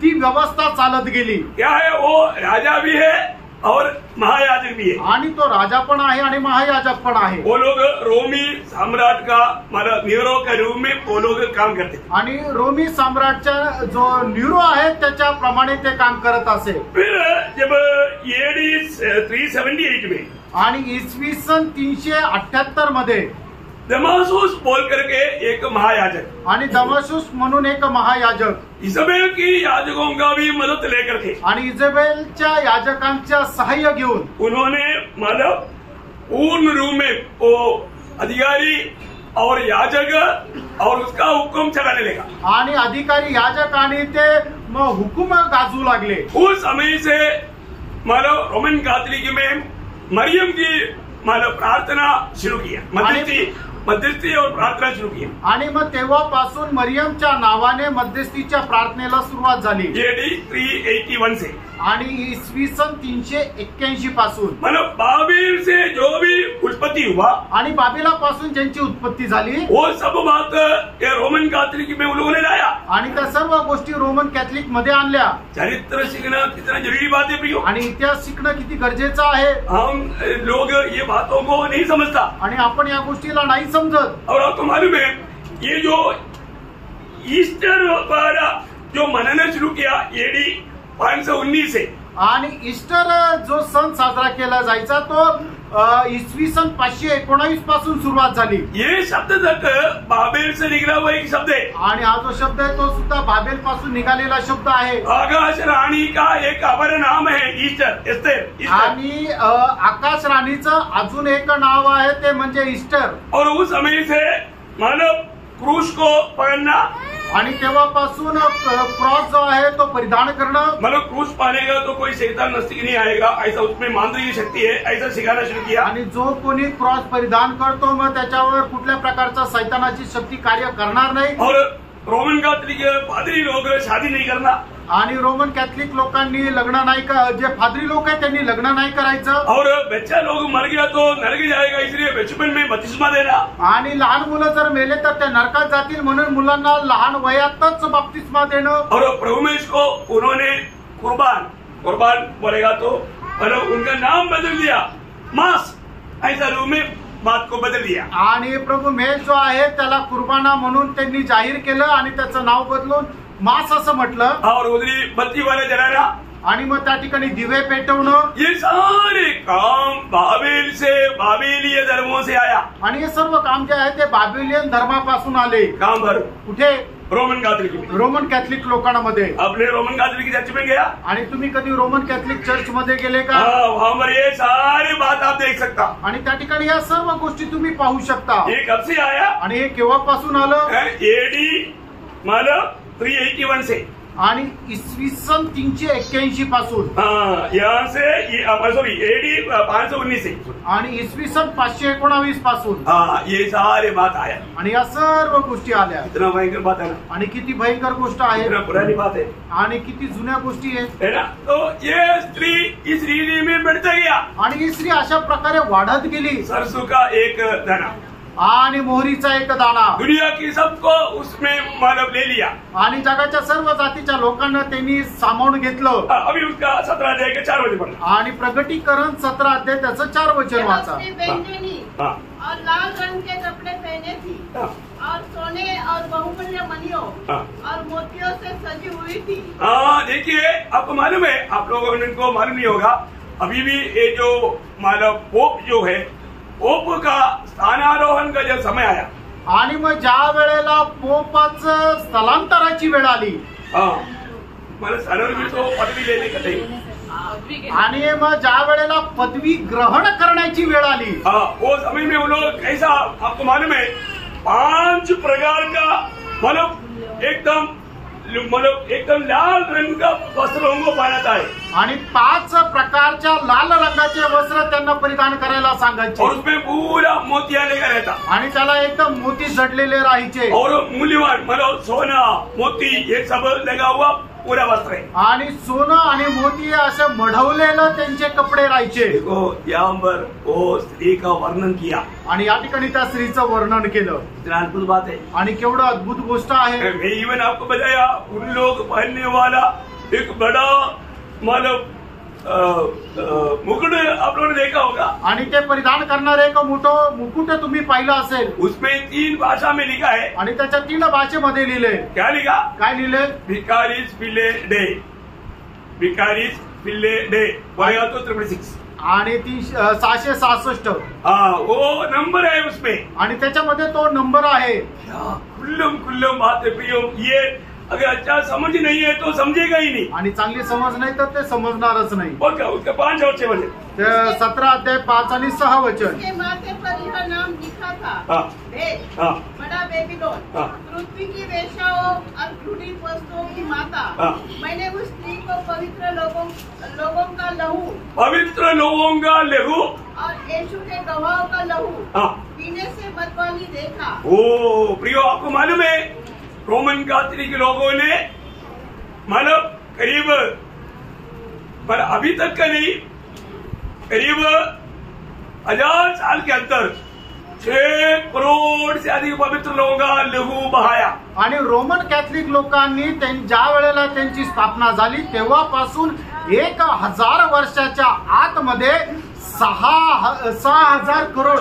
ती व्यवस्था चालत गेली। क्या है, वो राजा भी है और महायाजक भी है, आणि तो राजा पण आहे आणि महायाजक पण आहे। वो लोग रोमी सम्राट का मतलब नीरो के रूप में वो लोग काम करते थे, आणि रोमी सम्राटच्या जो न्यूरो आहे त्याच्याप्रमाणे ते काम करत असे। फिर जब AD 378 में आणि इसवी सन 378 मध्ये दमासुस बोल करके एक महायाजक, आणि दमासुस म्हणून एक महायाजक इजबेल की याजकों का भी मदद लेकर के, आणि इजबेलच्या याजकांच्या सहाय्य घेऊन उन्होंने मतलब पूर्ण रूप में वो अधिकारी और याजक और उसका हुक्म चलाने लगा, आणि अधिकारी याजक आणि ते मग हुकुम गाजू लागले। उस समय से मतलब रोमन कैथोलिक में मरियम की मतलब प्रार्थना शुरू किया, मध्यस्थी और प्रार्थना शुरू की। आणि मग तेव्हापासून मरियमच्या नावाने मध्यस्थीच्या प्रार्थनेला सुरुवात झाली AD 381 से आणि इसवी सन 381 पासून मतलब बाबिल से जो भी उत्पत्ति हुआ आणि बाबिलापासून ज्यांची उत्पत्ती झाली वो सब बात ये रोमन कैथोलिक में उन लोगों ने लाया आणि त्या सर्व गोष्टी रोमन कॅथलिक मध्ये आणल्या। चरित्र सीखना कितना जरूरी बात है प्रियो, आणि इतिहास शिकणं किती गरजेचं आहे। हम लोग ये बातों को नहीं समझता आणि आपण या गोष्टीला नाही समजत। और आपको मालूम है ये जो ईस्टर पर जो मनाना शुरू किया AD 519 से आणि ईस्टर जो सण साजरा केला जायचा तो इसवी सन 519 पासून सुरुवात झाली। ये शब्द तक बाबेल से निकला हुआ एक शब्द है आणि हा जो शब्द आहे तो सुद्धा बाबेल पासून निघालेला शब्द आहे। आकाश राणी का एक अपर नाम है ईस्टर, एस्टर। आणि आकाश राणीचं अजून एक नाव आहे ते म्हणजे ईस्टर। और उस समय से मानव क्रूस को पकड़ना आणि तेव्हापासून क्रॉस जो आहे तो परिधान करणं, मतलब क्रूस पालेगा तो कोई शैतान नस्तिक नहीं आएगा, ऐसा उसमें मांत्रिक शक्ती है, ऐसा सिखाना शुरू किया। आणि जो कोणी क्रॉस परिधान करतो मग त्याच्यावर कुठल्या प्रकारचा सैतानाची शक्ती कार्य करणार नाही। और रोमन कैथोलिक पादरी लोग शादी नहीं करना आणि रोमन कॅथलिक लोकांनी लग्न नाही जे फादरी लोक आहेत त्यांनी लग्न नाही करायचं। और बच्चा लोग मर गया तो नरक जाएगा इसलिए बचपन में बपतिस्मा देना। आणि लहान मुलं जर मेले तर ते नरकात जातील म्हणून मुलांना लहान वयातच बपतिस्मा देणं। और प्रभु में इसको उन्होंने कुर्बान बोलेगा तो मतलब उनका नाम बदल दिया, मास ऐसा रूप में बात को बदल दिया। आणि प्रभु मेष जो आहे त्याला कुर्बाना म्हणून त्यांनी जाहीर केलं आणि त्याचं नाव बदलून मास असं म्हटलं। और उधरी बत्ती वाले जलाना आणि मग त्या ठिकाणी दिवे पेटवणं, ये सारे काम बाबेल से बाबेलीय धर्मों से आया। आणि हे सर्व काम जे आहे ते बाबिलियन धर्मापासून आले। काम भर कुठे? रोमन कैथोलिक में। रोमन कॅथलिक लोकांमध्ये। आपने रोमन कैथोलिक चर्च में गया? आणि तुम्ही कधी रोमन कॅथलिक चर्च मध्ये गेले का? वहाँ पर ये सारी बात आप देख सकता। आणि त्या ठिकाणी या सर्व गोष्टी तुम्ही पाहू शकता। ये कब से आया? आणि हे केव्हापासून आलं? AD मतलब 381 से आणि इसवी सन 381 पासून। यहाँ से सॉरी AD 519 से आणि इसवी सन 519 पासून ये सारे बात आया। आणि या सर्व गोष्टी आल्या। इतना भयंकर बात है ना, आणि किती भयंकर गोष्ट आहे, इतना पुरानी बात है आणि किती जुन्या गोष्टी आहेत है ना। तो ये स्त्री इस रीति में बढ़ता गया आणि ही स्त्री अशा प्रकारे वाढत गेली। सरसों का एक दाना आणि मोहरीचा एक दाणा दुनिया की सबको उसमें मानव ले लिया आणि जगाच्या सर्व जातीच्या लोकांना त्यांनी सामावून घेतलं। अभी उसका 17 अध्याय के 4 वचन पढ़ना। आणि प्रगटीकरण 17 अध्याय त्याचं 4 वचन वाचा। और लाल रंग के कपड़े पहने थी और सोने और बहुमूल्य मणियों और मोतियों से सजी हुई थी। देखिए आपको मालूम है, आप लोगों को मालूम नहीं होगा, अभी भी ये जो मानव पोप जो है पोप का स्थानारोहण का जब समय आया आणि मग ज्या वेळेला पोपाचं स्थलांतराची वेळ आली मला स्थानारोहण तो पदवी लेने का नहीं, आणि मग ज्या वेळेला पदवी ग्रहण करण्याची वेळ आली वो समय में वो लोग कैसा आपको मालूम है 5 प्रकार का मतलब एकदम लाल रंग का वस्त्रों को पहनाता है आणि 5 प्रकारच्या लाल रंगाचे वस्त्र त्यांना परिधान करायला सांगायचे और उसमें पूरा मोतिया लेकर रहता आणि त्याला एकदम मोती जडलेले राहायचे और मूल्यवान मतलब सोना मोती ये सब लगा हुआ पूरा वस्त्र है आणि सोनं आणि मोती असं मढवलेलं त्यांचे कपडे राहायचे। देखो यहाँ पर वो स्त्री का वर्णन किया आणि या ठिकाणी त्या स्त्रीचं वर्णन केलं। इतना अद्भुत बात है, आणि केवढं अद्भुत गोष्ट आहे। मैं इवन आपको बताया उन लोग पहनने वाला एक बड़ा मतलब मुकुट आप लोगों ने देखा होगा आणि ते परिधान करणारे एक मोठं मुकुट तुम्ही पाहिलं असेल। उसमें 3 भाषा में लिखा है आणि त्याच्या 3 भाषेमध्ये लिहिले। क्या लिखा? काय लिहिले? भिकारीज पिले डे, भिकारीज पिले डे बोलेगा तो 666 आणि 666 वो नंबर है उसमें आणि त्याच्यामध्ये तो नंबर आहे। खुल्लम बात है प्रियो, ये अगर अच्छा समझ नहीं है तो समझेगा ही नहीं आणि चांगली समज नाही तर ते समजणारच नाही। और क्या उसका 5 और 6 वचन 17 अध्याय 5 आणि 6 वचन। उसके माथे पर यह नाम लिखा था, भेद, बड़ा बेबीलोन, पृथ्वी की वेश्याओं और क्रूरित वस्तुओं की माता। मैंने उस स्त्री को पवित्र लोगों का लहू और यीशु के गवाहों का लहू पीने से बदबूली देखा। ओ प्रियो, आपको मालूम है रोमन कैथोलिक लोगों ने मतलब करीब पर अभी तक का नहीं, करीब 1000 साल के अंदर 6 करोड से अधिक पवित्र लोगों का लहू बहाया। आणि रोमन कॅथलिक लोकांनी ज्या वेळेला त्यांची स्थापना झाली तेव्हापासून 1000 वर्षाच्या आतमध्ये 6,000 करोड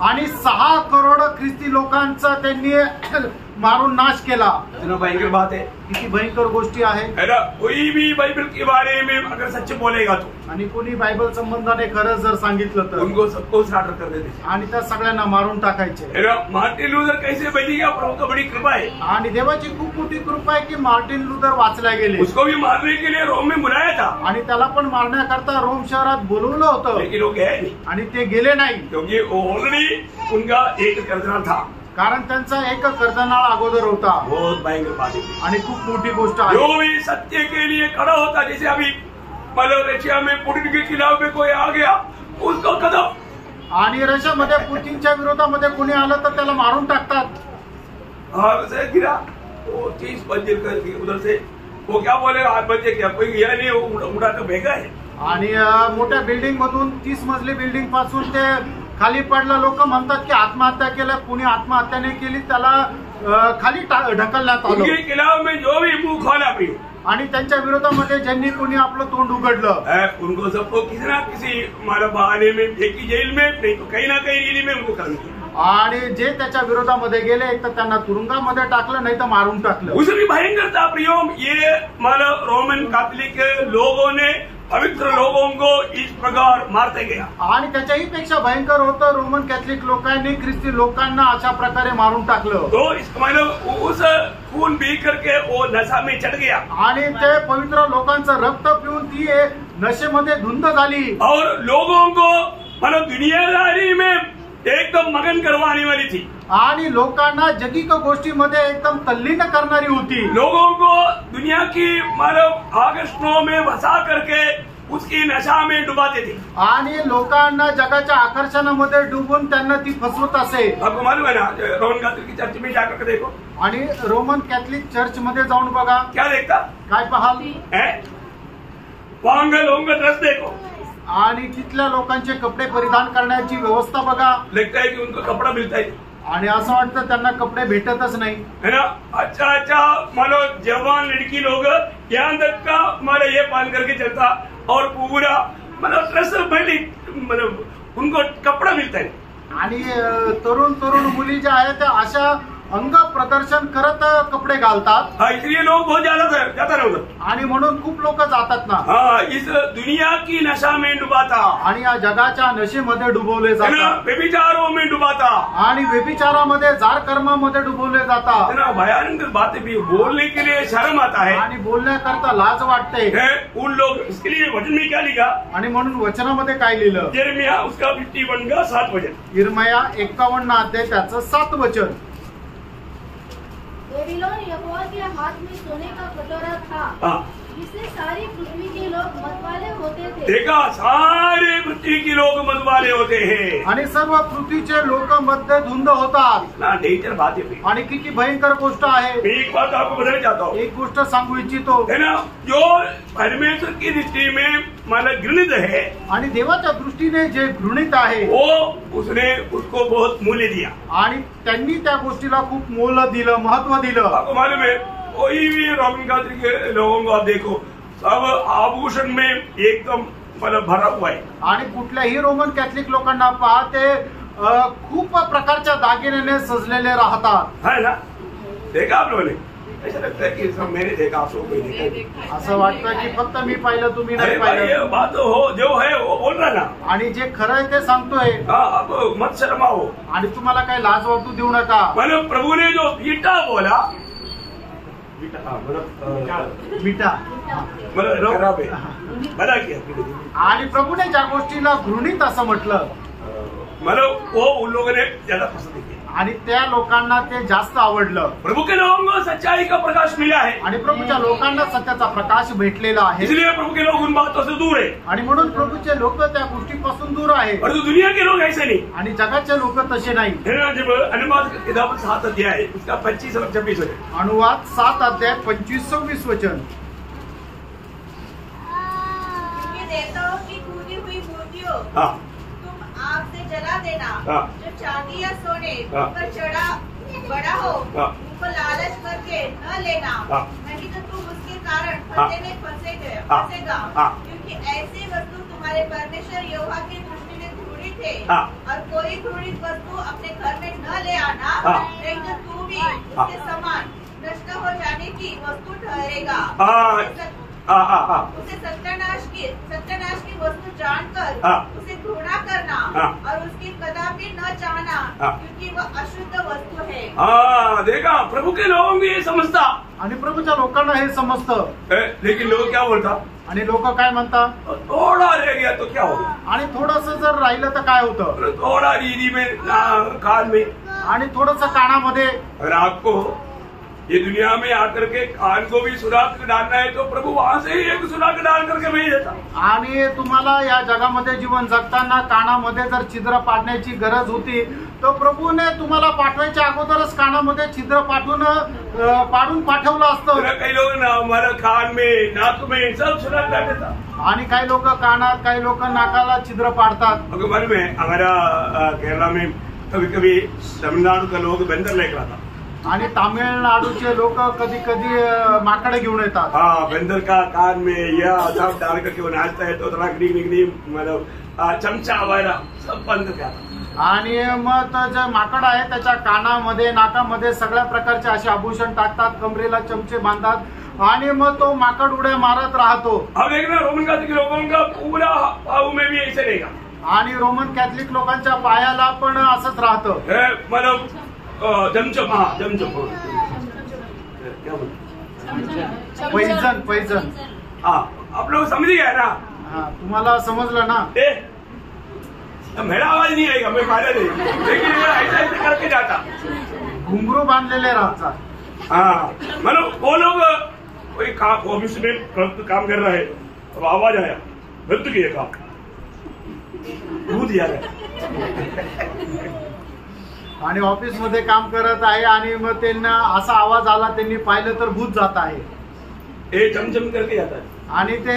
आणि 6 करोड ख्रिस्ती लोकांचा त्यांनी मारून नाश केला। भयंकर बात है, किती भयंकर गोष्टी आहे। कोई भी बाइबल के बारे में अगर सच बोलेगा तो, आणि कोणी बायबल संबंधाने खरं जर सांगितलं तर उनको सबको स्लाटर कर देते आणि त्या सगळ्यांना मारून टाकायचे। मार्टिन लूथर कैसे बची गया? प्रभु का बड़ी कृपा है आणि देवाची खूप मोठी कृपा आहे की मार्टिन लूथर वाचला गेले। उसको भी मारने के लिए रोम में बुलाया था आणि त्याला पण मारण्याकरता रोम शहरात बोलवलं होतं, लेकिन वो गए नहीं आणि ते गेले नाही क्योंकि ऑलरेडी उनका एक कर्जदार था, कारण त्यांचा एक कर्दनाळ अगोदर होता। बहुत भयंकर बात है आणि खूप मोठी गोष्ट आहे। जो भी सत्य के लिए खड़ा होता, जैसे अभी मतलब रशिया में पुतिन के खिलाफ में कोई आ गया उसको कदम, आणि रशियामध्ये पुतिनच्या विरोधामध्ये कोणी आलं तर त्याला मारून टाकतात। और से गिरा वो 30 मंजिल का उधर से, वो क्या बोलेगा आत्महत्या क्या? कोई ये नहीं उड़ा तो भेगा है। आणि मोठ्या बिल्डिंग मधून 30 मजली बिल्डिंग पासून ते खाली पडलं, लोक म्हणतात की आत्महत्या केलं, कुणी आत्महत्या नाही केली, त्याला खाली ढकलण्यात आलं। उनके खिलाफ में जो भी मुंह खोला प्रियो, आणि त्यांच्या विरोधामध्ये ज्यांनी कोणी आपलं तोंड उघडलं उनको सबको किसी ना किसी मतलब बहाने में, एक की जेल में नहीं तो कहीं ना कहीं रीली में उनको करना किया। आणि जे त्याच्या विरोधामध्ये गेले एक तर त्यांना तुरुंगामध्ये टाकलं, नाही तर मारून टाकलं। उसमें भी भयंकर था प्रियो, ये मतलब रोमन कैथोलिक लोगों ने पवित्र लोगों को इस प्रकार मारते गया। आणि त्याच्याही पेक्षा भयंकर होतं, रोमन कॅथलिक लोकांनी ख्रिस्ती लोकांना अशा प्रकारे मारून टाकलं। तो इस मतलब उस खून पी करके वो नशा में चढ़ गया आणि ते पवित्र लोकांचं रक्त पिऊन ती नशेमध्ये धुंद झाली और लोगों को मतलब दुनियादारी में एकदम मगन करवाने वाली थी आणि लोकांना जगिक गोष्टीमध्ये एकदम तल्लीन करणारी होती। लोगों को दुनिया की मतलब आकर्षणों में फंसा करके उसकी नशा में डुबाते थे आणि लोकांना जगाच्या आकर्षणामध्ये डुबून त्यांना ती फसवत असे। आपको मालूम है ना, रोमन कैथोलिक की चर्च में जाकर के देखो, आणि रोमन कॅथलिक चर्च मध्ये जाऊन बघा, क्या देखता काय पाहाल है? वहां के लोगों का ड्रेस देखो आणि तिथल्या लोकांचे कपडे परिधान करण्याची व्यवस्था बघा, लगता है कि उनको कपड़ा मिलता है आणि असं वाटतं त्यांना कपडे भेटतच नाही, है ना। अच्छा मतलब जवान लड़की लोग यहाँ तक का मतलब ये पहन करके चलता और पूरा मतलब ड्रेस मतलब उनको कपड़ा मिलता है। आणि तरुण मुली ज्या आहेत त्या अशा अंग प्रदर्शन करत कपडे घालतात। हाँ, इसलिए लोग बहुत जाता ना उधर, आणि म्हणून खूप लोक जातात ना। हाँ, इस दुनिया की नशा में डुबाता आणि या जगाच्या नशेमध्ये डुबवले जातात, व्यभिचारों में डुबाता आणि व्यभिचारामध्ये जार कर्मामध्ये डुबवले जातात। भयानक बातें भी बोलने के लिए शर्म आता है आणि बोलण्याकरता लाज वाटते उन लोग। इसके लिए वचन में क्या लिखा? आणि म्हणून वचनामध्ये काय लिहिलं? यिर्मयाह उसका 51 का 7 वचन, यिर्मयाह 51 अध्याय त्याचं 7 वचन। बेबीलोन यहोवा के हाथ में सोने का कटोरा था, जिससे सारी पृथ्वी के लोग मतवाले होते थे। देखा, सारे पृथ्वी के लोग मतवाले होते हैं आणि सर्व पृथ्वीचे लोक मध्ये धुंद होतात। ना डेंजर बात है आणि किती भयंकर गोष्ट आहे। मैं एक बात आपको बताना चाहता हूँ, एक गोष्ट सांगू इच्छितो, है ना, जो परमेश्वर की दृष्टि में मतलब घृणित है आणि देवाच्या दृष्टीने जे घृणित आहे वो उसने उसको बहुत मूल्य दिया आणि त्यांनी त्या गोष्टीला खूप मोल दिलं, महत्व दिलं। आपको मालूम है, कोई भी रोमन कैथोलिक के लोगों को आप देखो, सब आभूषण में एकदम मतलब भरा हुआ है। आणि कुठल्याही रोमन कॅथलिक लोकांना पाहते खूप प्रकारच्या दागिन्याने सजलेले राहतात, है ना। देखा आप लोगों ने? ऐसा लगता है कि सब मैंने देखा, आप लोगों को देखा, असं वाटतं की फक्त मी पाहिलं, तुम्ही नाही अरे भाई, ये पाहिलं। बात तो हो, जो है वो बोल रहा ना। आणि जे खरं आहे ते सांगतोय। हाँ, अब मत शर्माओ आणि तुम्हाला काही लाज वाटू देऊ नका। मतलब प्रभु ने जो पीटा बोला, मिठा मतलब खराब है, भला किया। आणि प्रभूने ज्या गोष्टीला घृणित असं म्हटलं, मतलब वो उन लोगों ने ज्यादा पसंद किया। आणि त्या लोकांना ते जास्त आवडलं. प्रभु के लोगों को सच्चाई का प्रकाश मिला है आणि प्रभूच्या लोकांना सत्याचा प्रकाश भेटलेला आहे. इसलिए प्रभु के लोग उन बातों से दूर है आणि म्हणून प्रभूचे लोक त्या गोष्टीपासून दूर आहेत. परंतु दुनिया के लोग ऐसे नहीं. आणि जगाचे लोक तसे नाही. जब अनुवाद किताब 7 अध्याय उसका 25 और 26 वचन. अनुवाद 7 अध्याय 25-26 वचन. देवताओं की कूदी हुई मूर्तियों तुम आग से जला देना. जो चांदी या सोने पर चढ़ा बड़ा हो उनको लालच करके न लेना, नहीं तो तुम उसके कारण फंदे में फंसेगा. क्योंकि ऐसी वस्तु तुम्हारे परमेश्वर यहोवा की दृष्टि में घृणित है. और कोई घृणित वस्तु अपने घर में न ले आना, नहीं तो तू भी उसके समान नष्ट हो जाने की वस्तु ठहरेगा. उसे सत्यानाश की वस्तु जानकर उसे घृणा करना और उसकी कदापि न चाहना, क्योंकि वह अशुद्ध वस्तु है. देखा प्रभु के लोगों को ये समजता. आणि प्रभूच्या लोकांना हे समजतं. लेकिन लोग क्या बोलता. आणि लोक काय म्हणतात. थोड़ा रह गया तो क्या होगा. आणि थोडस जर राहिलं तर काय होतं. थोड़ा रीढ़ी में कान में आणि थोडस कानामध्ये. अगर आपको ये दुनिया में आकर के कान को भी सुराख डालना है तो प्रभु वहां से ही एक सुराख डाल करके भेज देता. आणि तुम्हाला या जगामध्ये जीवन जगताना कानामध्ये जर छिद्र पाडण्याची गरज होती तर प्रभूने तुम्हाला पाठवायच्या अगोदरच कानामध्ये छिद्र पाडून पाठवलं असतं. काही लोग ना हमारा कान में नाक में सब सुराख डाल देता. आणि काही लोक कानात, काही लोक नाकाला छिद्र पाडतात. मन में हमारा केरला में कभी कभी तमिलनाडु का लोग बंदर लेकर आता. आणि तामिळनाडूचे लोक कधी कधी माकडे घेऊन येतात. बंदर का कान में या सब डाल करके वो नाचता है तो थोड़ा निगनी मतलब चमचा वगैरह सब बंद करता. आणि मग जे माकड आहे त्याच्या कानामध्ये, नाकामध्ये सगळ्या प्रकारचे असे आभूषण टाकतात, कमरेला चमचे बांधतात आणि मग तो माकड उड्या मारत राहतो. अब एक ना रोमन कैथोलिक लोगों का पूरा पाँव में भी ऐसे रहेगा. आणि रोमन कॅथलिक लोकांच्या पायाला पण असंच राहतं. मतलब जमचम. क्या पैजन. आप लोग समझ गए ना. तुम्हाला समजलं ना. मेरा आवाज नहीं आएगा, मैं फायदा नहीं, लेकिन ऐसा ऐसा करके जाता. घुंगरू बांधलेले राहतात. मतलब वो लोग कोई ऑफिस में काम कर रहा है, अब आवाज आया बंद किए काम, दूध दिया गया. आणि ऑफिस मध्ये काम करत आहे आणि मग त्यांना असा आवाज आला, त्यांनी पाहिलं तर भूत जात आहे. हे चमचम करके जाता है. आणि ते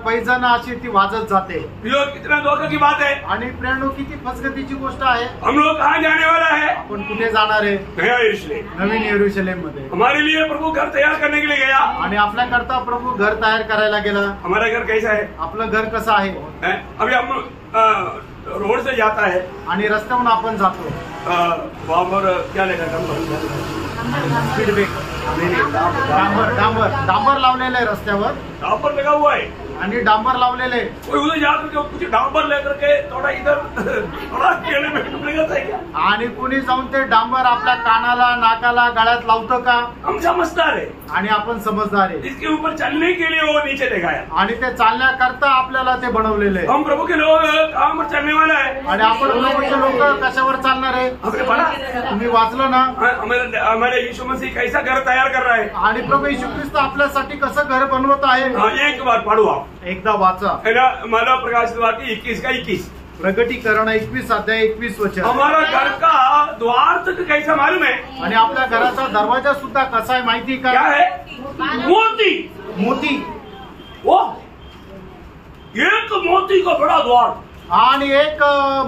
पैजण अशी ती वाजत जाते. कितना धोखा की बात है. आणि प्रेरणू किती फसगतीची गोष्ट आहे. हम लोग कहाँ जाने वाला है. आपण कुठे जाणार आहे. नया यरूशलेम. नवीन यरूशलेम मध्ये. हमारे लिए प्रभु घर तैयार करने के लिए गया. आणि आपल्या करता प्रभू घर तयार करायला गेला. हमारा घर कैसा है. आपलं घर कसं आहे. अभी हम रोड से जाता है आणि रस्त्यावरून आपण जातो. वहाँ पर क्या लेकर डांबर लावलेलं आहे रस्त्यावर. डांबर लगा हुआ है आणि डांबर लावलेले. कोई उधर जाकर के कुछ डांबर लेकर के थोड़ा इधर थोड़ा केले में डुबलेगा क्या. आणि कुणी जाऊन ते डांबर आपल्या कानाला, नाकाला, गळ्यात लावतं का. हम समझदार है. आणि आपण समजदार आहे. इसके ऊपर चलने के लिए वो नीचे दिखाया. आणि ते चालण्याकरता आपल्याला ते बनवलेले आहे. हम प्रभू के लोग काम पर चलने वाला है. आणि आपण प्रभूचे लोक कशावर चालणार आहे. तुम्ही वाचलं ना. हमारे यीशु मसीह कैसा घर तयार कर रहा है. आणि प्रभू येशू ख्रिस्त आपल्यासाठी कसं घर बनवत आहे. एक बार पढ़ो आप. एकदा वाचा. मला प्रकाशित वाक्य 21 का 21. प्रगटीकरण 21 अध्याय 21 वचन. हमारा घर का द्वार तक कैसा मालूम है. आणि आपल्या घराचा दरवाजा सुद्धा कसा आहे माहिती का. क्या है. मोती. वो एक मोती का बड़ा द्वार आणि एक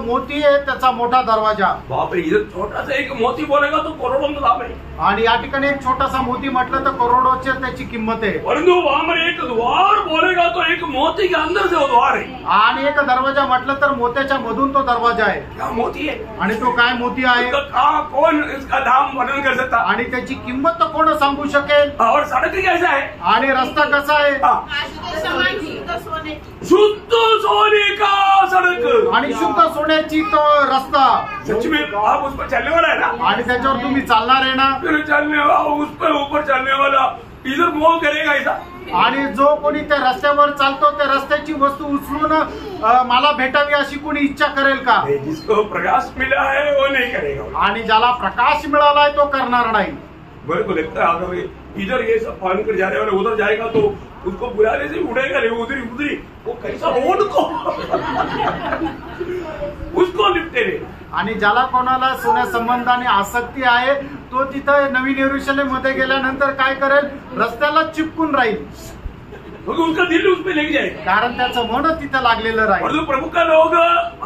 मोती आहे त्याचा मोठा दरवाजा. बापरे. इधर छोटा सा एक मोती बोलेगा तो करोड़ों में दाम है. आणि या ठिकाणी एक छोटासा मोती म्हटलं तर करोडोची त्याची किंमत आहे. परंतु वहां पर एक द्वार बोलेगा तो एक मोती के अंदर से वो द्वार है. आणि एक दरवाजा म्हटलं तर मोत्याच्या मधून तो दरवाजा आहे. क्या मोती है. आणि तो काय मोती आहे. कौन इसका दाम वर्णन कर सकता. आणि त्याची किंमत तर कोण सांगू शकेल. और सड़क कैसा है. आणि रस्ता कसा आहे. शुद्ध सोने का सड़क. आणि शुद्ध सोन्याची तो रस्ता. सच में आप उस पर चलने वाला है ना. आणि त्याच्यावर तुम्ही चालणार आहे ना. चलने वाला उस पर ऊपर चलने वाला इधर मोह करेगा ऐसा. आणि जो कोणी त्या रस्त्यावर चालतो त्या रस्त्याची वस्तू उचलून मला भेटावी अशी कोणी इच्छा करेल का? जिसको प्रकाश मिला है वो नहीं करेगा। आणि ज्याला प्रकाश मिळालाय तो करणार नाही। मेरे को लगता है अगर इधर ये सब पान कर जाने वाले उधर जाएगा तो उसको बुलाने से उड़ेगा नहीं, उधरी उधरी वो कैसा हो उनको उसको निपटे रे। आणि ज्याला कोणाला सोन्या संबंधाने आसक्ती आहे तो तिथं नवीन यरूशलेम मध्ये गेल्यानंतर काय करेल? रस्त्याला चिपकून राहील, क्योंकि उनका दिल उस पे लेके जाएगा, कारण त्याचं मन तिथं लागलेलं और राहील। जो प्रभु का लोग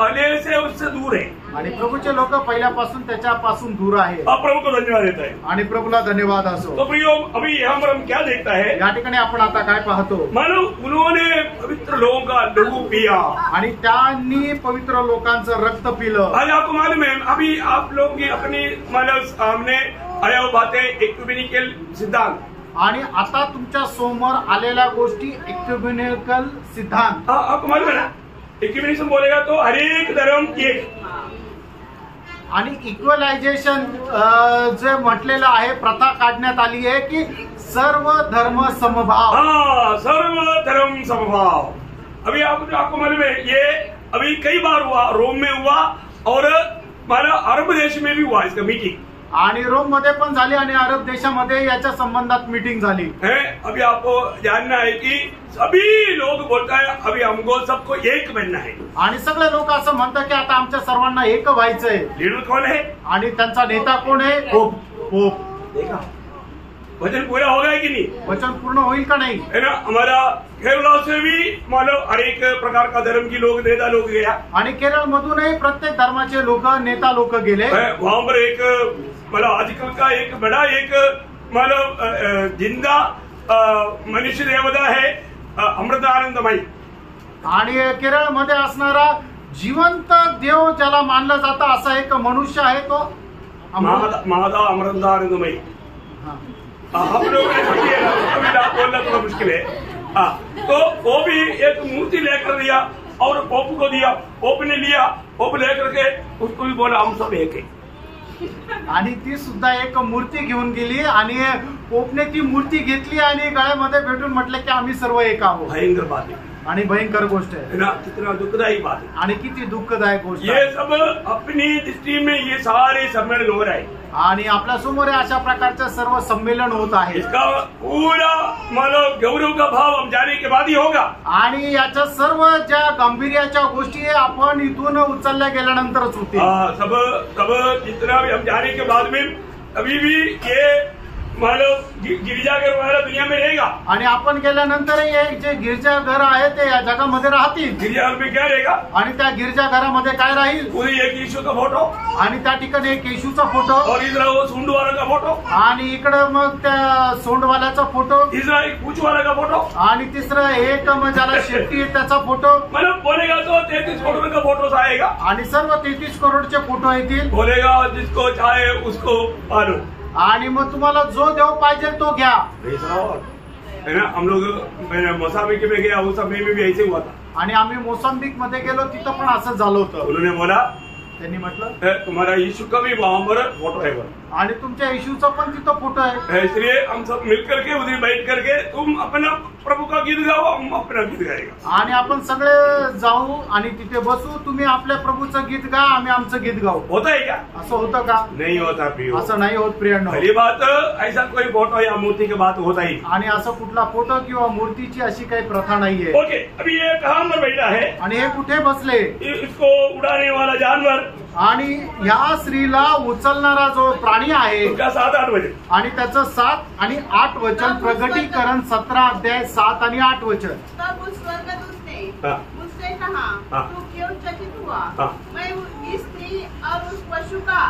आने से उससे दूर है, आणि प्रभूचे लोक पहिल्यापासून त्याच्यापासून दूर आहे। अब प्रभु को धन्यवाद देता है। आणि प्रभूला धन्यवाद असो। तो प्रियो अभी यहाँ पर हम क्या देखता है, या ठिकाणी आपण आता काय पाहतो? मानो उन्होंने पवित्र लोगों का लहू पिया, आणि त्यांनी पवित्र लोकांचं रक्त पिलं। आज आपको मालूम है अभी आप लोग की अपनी मानव सामने आया हुआ बातें इक्यूमेनिकल सिद्धांत, आणि आता तुमच्या समोर आलेल्या गोष्टी इक्युमेनिकल सिद्धांत। आपको मालूम है ना, इक्यूमेनिज्म बोलेगा तो हर एक धर्म एक, आणि इक्वलायझेशन जे म्हटलेलं आहे, प्रथा काढण्यात आली आहे की सर्व धर्म समभाव। हाँ, सर्व धर्म समभाव। अभी आपको मालूम है ये अभी कई बार हुआ, रोम में हुआ और हमारा अरब देश में भी हुआ इसका मीटिंग, आणि रोम मध्ये पण झाली आणि अरब देशामध्ये याच्या संबंधात मीटिंग झाली है। अभी आपको जानना है कि सभी लोग बोलता है अभी हमको सबको एक बनना है, आणि सगळे लोक असं म्हणतात की आता आमच्या सर्वांना एक व्हायचंय। लीडर कौन है? आणि त्यांचा नेता कोण आहे? पोप। पोप। देखा वचन पूरा होगा कि नहीं? वचन पूर्ण होईल का नाही? है ना। हमारा केरला से भी मानो हर एक प्रकार का धर्म की लोग नेता लोग गया, और केरळ मधूनही प्रत्येक धर्माचे लोक नेता लोक गेले। वहाँ पर एक मतलब आजकल का एक बड़ा एक मतलब जिंदा मनुष्य देवता है अमृतानंदमयी, आणि केरळमध्ये असणारा जिवंत देव ज्याला मानलं जातं असा एक मनुष्य आहे तो माता अमृतानंदमयी। हम लोग बोलना थोड़ा मुश्किल है। तो वो भी एक मूर्ति लेकर दिया और पोप को दिया, पोप ने लिया, पोप लेकर के उसको भी बोला हम सब एक है, आणि ती सुद्धा एक मूर्ती घेऊन गेली आणि पोपने ती मूर्ती घेतली आणि गळ्यामध्ये भेटून म्हटलं की आम्ही सर्व एक आहोत। भयंकर बात है, आणि भयंकर गोष्ट आहे ना, कितना दुखदायी बात है, आणि किती दुःखदायक गोष्ट ये सब अपनी दृष्टि में ये सारे सम्मेलन हो रहा है, आणि आपल्या समोर अशा प्रकारचं सर्व संमेलन होत आहे। इसका पूरा मतलब गौरव का भाव हम जाने के बाद ही होगा, आणि याच्या सर्व ज्या गांभीर्याच्या गोष्टी आपण इथून उचलल्या गेल्यानंतरच होतील। सब सब जितना भी हम जाने के बाद में अभी भी ये मतलब गिरजाघर वाला दुनिया में रहेगा, आणि आपण गेल्यानंतर हे जे गिरजाघर आहे ते या जगामध्ये राहतील। गिरजाघर में क्या रहेगा? आणि त्या गिरजाघरामध्ये काय राहील? पूरी एक यीशु का फोटो, आणि त्या ठिकाणी एक येशूचा फोटो, और इधर वो सूंड वाला का फोटो, आणि इकडं मग त्या सोंडवाल्याचा फोटो, इधर एक पूछ वाला का फोटो, आणि तिसरं एक मग ज्याला शेट्टी आहे त्याचा फोटो। मतलब बोलेगा तो 33 करोड़ का फोटो आएगा, आणि सर्व 33 करोडचे फोटो येतील। बोलेगा जिसको चाहे उसको पालो, आणि मग तुम्हाला जो देव पाहिजे तो घ्या। है ना। हम लोग मोसाबिक में गया, उस समय में भी ऐसे हुआ था, आणि आम्ही मोसंबिक मध्ये गेलो तिथं पण असं झालं होतं। उन्होंने बोला त्यांनी म्हटलं तुम्हारा यीशु का भी वहां पर फोटो है, आणि तुमच्या येशूचा पण तिथं फोटो आहे। इसलिए हम सब मिल करके उधर बैठ करके तुम अपना प्रभु का गीत गाओ, हम अपना गीत गाएगा, आणि आपण सगळे जाऊ आणि तिथे बसू, तुम्ही आपल्या प्रभूचं गीत गा, आम्ही आमचं गीत गाऊ। होता है क्या? असं होतं का? नहीं होता प्रियो, असं नाही होत प्रियांनो। पहली बात ऐसा कोई फोटो या मूर्ति की बात होता ही, आणि असं कुठला फोटो किंवा मूर्तीची अशी काही प्रथा नाहीये। ओके। अभी ये कहाँ पर बैठा है? आणि हे कुठे बसले? इसको उड़ाने वाला जानवर, आणि ह्या स्त्रीला उचलणारा जो प्राणी आहे उसका 7-8 बजे, आणि त्याचं 7 आणि 8 वचन, प्रगटीकरण 17 अध्याय 7 आणि 8 वचन। तब उस स्वर्गदूत ने मुझसे कहा, तू क्यों चकित हुआ? मैं इस स्त्री और उस पशु का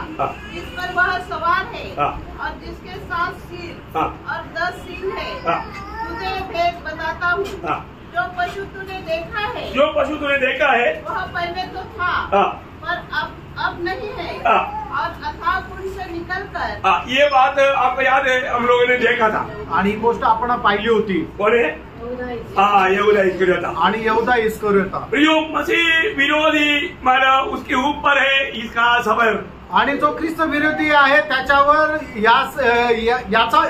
जिस पर वह सवार है और जिसके 7 सिर और 10 सींग है तुझे भेद बताता हूँ। जो पशु तूने देखा है, जो पशु तूने देखा है वह पहले तो था पर अब नहीं है, और अथाह कुंड से निकलकर। ये बात आपको याद है, हम लोगों ने देखा था, आणि ही गोष्ट आपण पाहिली होती। कौन है? यहूदा इस्करियोता, आणि यहूदा इस्करियोता। प्रियो मसीह विरोधी माना उसके ऊपर है इसका सबर, आणि जो ख्रिस्त विरोधी आहे त्याच्यावर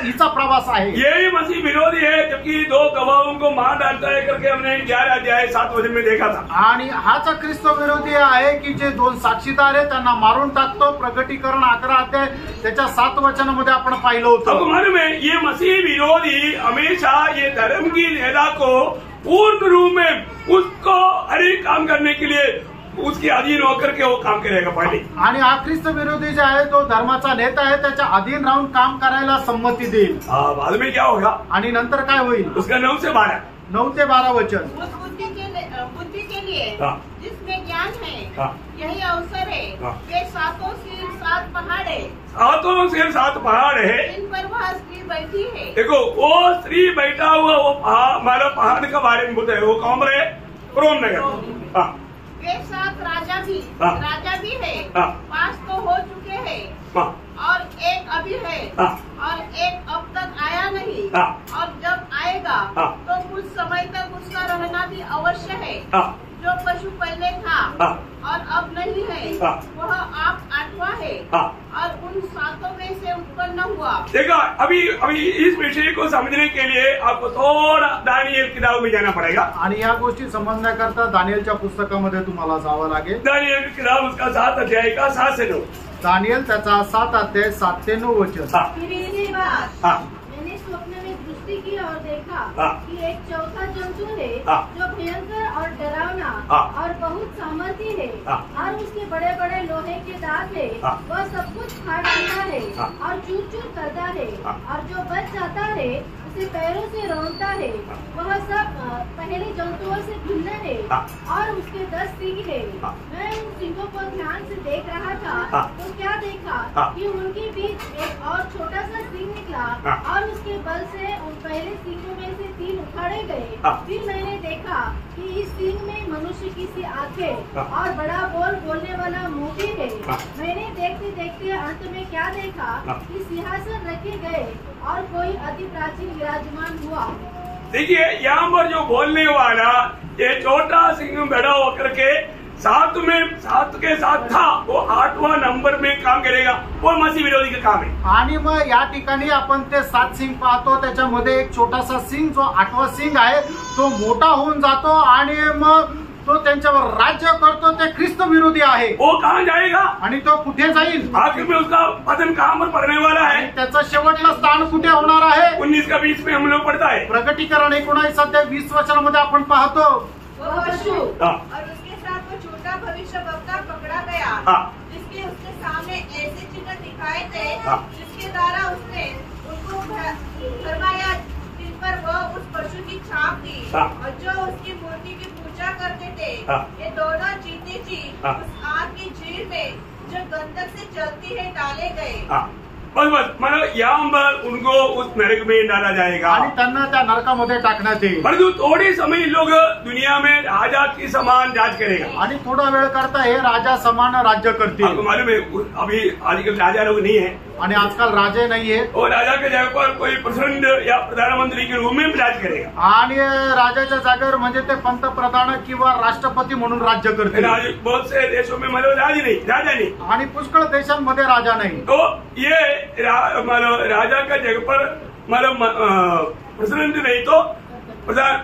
हिचा प्रवास आहे। यही मसीह विरोधी है, जबकि 2 गवाहों को मार डालता है करके हमने 11 अध्याय 7 वचन में देखा था। आणि हाच ख्रिस्त विरोधी आहे की जे 2 साक्षीदार आहेत त्यांना मारून टाकतो। प्रकटीकरण 11 अध्याय त्याच्या 7 वचनामध्ये आपण पाहिलं होतं। आपको मालूम है ये मसीह विरोधी हमेशा ये धर्म की नेता को पूर्ण रूप में उसको हर एक काम करने के लिए उसके अधीन होकर के वो काम करेगा पहले। आणि हा ख्रिस्त विरोधी जे आहे तो धर्माचा नेता आहे, त्याच्या अधीन राहून काम करायला संमती देईल। बाद में क्या होगा? आणि नंतर काय होईल? उसका 9 से 12 वचन। उस बुद्धि के लिए जिसमें ज्ञान है यही अवसर है। वे 7 सिर 7 पहाड़ है, 7 सिर 7 पहाड़ है, इन पर वह स्त्री बैठी है। देखो वो स्त्री बैठा हुआ वो हमारा पहाड़ के बारे में बोलते है। वो कौन है? रोम नगर। वे 7 राजा भी है। 5 तो हो चुके हैं और एक अभी है और एक अब तक आया नहीं और जब आएगा तो कुछ समय तक उसका रहना भी अवश्य है। जो पशु पहले था और अब नहीं है वह आप 8वां है और उन 7 में से उत्पन्न हुआ। देखा, अभी इस विषय को समझने के लिए आपको थोड़ा दानिएल किताब में जाना पड़ेगा। आणि या गोष्टी समजण्याकरता दानिएलच्या पुस्तकामध्ये तुम्हाला जावं लागेल। दानिएल की किताब उसका 7 अध्याय का 7 से 9। दानिएल त्याचा 7 अध्याय 7 ते 9 वचन। मैंने स्वप्न में दृष्टि की और देखा कि एक चौथा जंतु है जो भयंकर और डरावना और बहुत सामर्थी है और उसके बड़े बड़े लोहे के दांत है। वह सब कुछ खा डालता है और चूर चूर करता है और जो बच जाता है उसे पैरों से रौंदता है। वह सब पहले जंतुओं से भिन्न है और उसके 10 सींग है। मैं उन सींगों को ध्यान से देख रहा था तो क्या देखा कि उनके बीच एक और छोटा सा सींग निकला और उसके बल से उन पहले सींगों में से 3 उखाड़े गए। फिर मैंने देखा कि इस सींग में मनुष्य की सी आंखें और बड़ा बोलने वाला मुंह भी है। मैंने देखते देखते अंत में क्या देखा कि सिंहासन रखे गए और कोई अति प्राचीन विराजमान हुआ। देखिए, यहाँ पर जो बोलने वाला ये छोटा सिंह बड़ा होकर के 7 के साथ था, वो 8वां नंबर में काम करेगा। वो मसीह विरोधी का काम है। आणि मग या ठिकाणी आपण ते 7 सिंग पाहतो, त्याच्यामध्ये एक छोटासा सिंग जो 8वा सिंग आहे तो मोठा होऊन जातो आणि मग तो त्यांच्यावर राज्य करतो। ते ख्रिस्त विरोधी आहे। वो कहाँ जाएगा आणि तो कुठे जाईल? आखिर में उसका पतन कहाँ पर पड़ने वाला है? त्याचा शेवटला स्थान कुठे होणार आहे? 19 का 20 में हम लोग पढ़ता है। प्रकटीकरण 19 अध्याय 20 वचनामध्ये आपण पाहतो। वो पशु और उसके साथ वो छोटा भविष्यवक्ता पकड़ा गया जिसके उसके सामने ऐसे चिन्ह दिखाए थे जिसके द्वारा उसने उनको फरमाया जिन पर वह उस पशु की छाप दी और जो उसकी मूर्ति की पूजा करते थे। ये दोनों चीते जी उस आग की झील में जो गंधक से चलती है डाले गए। बस मतलब यहाँ पर उनको उस नरक में डाला जाएगा आणि त्यांना त्या नरकामध्ये टाकण्यात येईल। परंतु थोड़े समय लोग दुनिया में राजा की समान राज करेगा आणि थोडा वेळ करता हे राजा समान राज्य करतील। आपको मालूम है अभी आजकल राजा लोग नहीं है आणि आजकाल राजे नाहीये और राजा के जगह पर कोई प्रेसिडेंट या प्रधानमंत्री के रूप में राज करेगा आणि राजाच्या जागेवर म्हणजे ते पंतप्रधान किंवा राष्ट्रपती म्हणून राज्य करतील। बहुत से देशों में मतलब राजा नहीं आणि पुष्कळ देशांमध्ये राजा नाही। तो ये राजा का जगह पर मतलब प्रेसिडेंट नहीं तो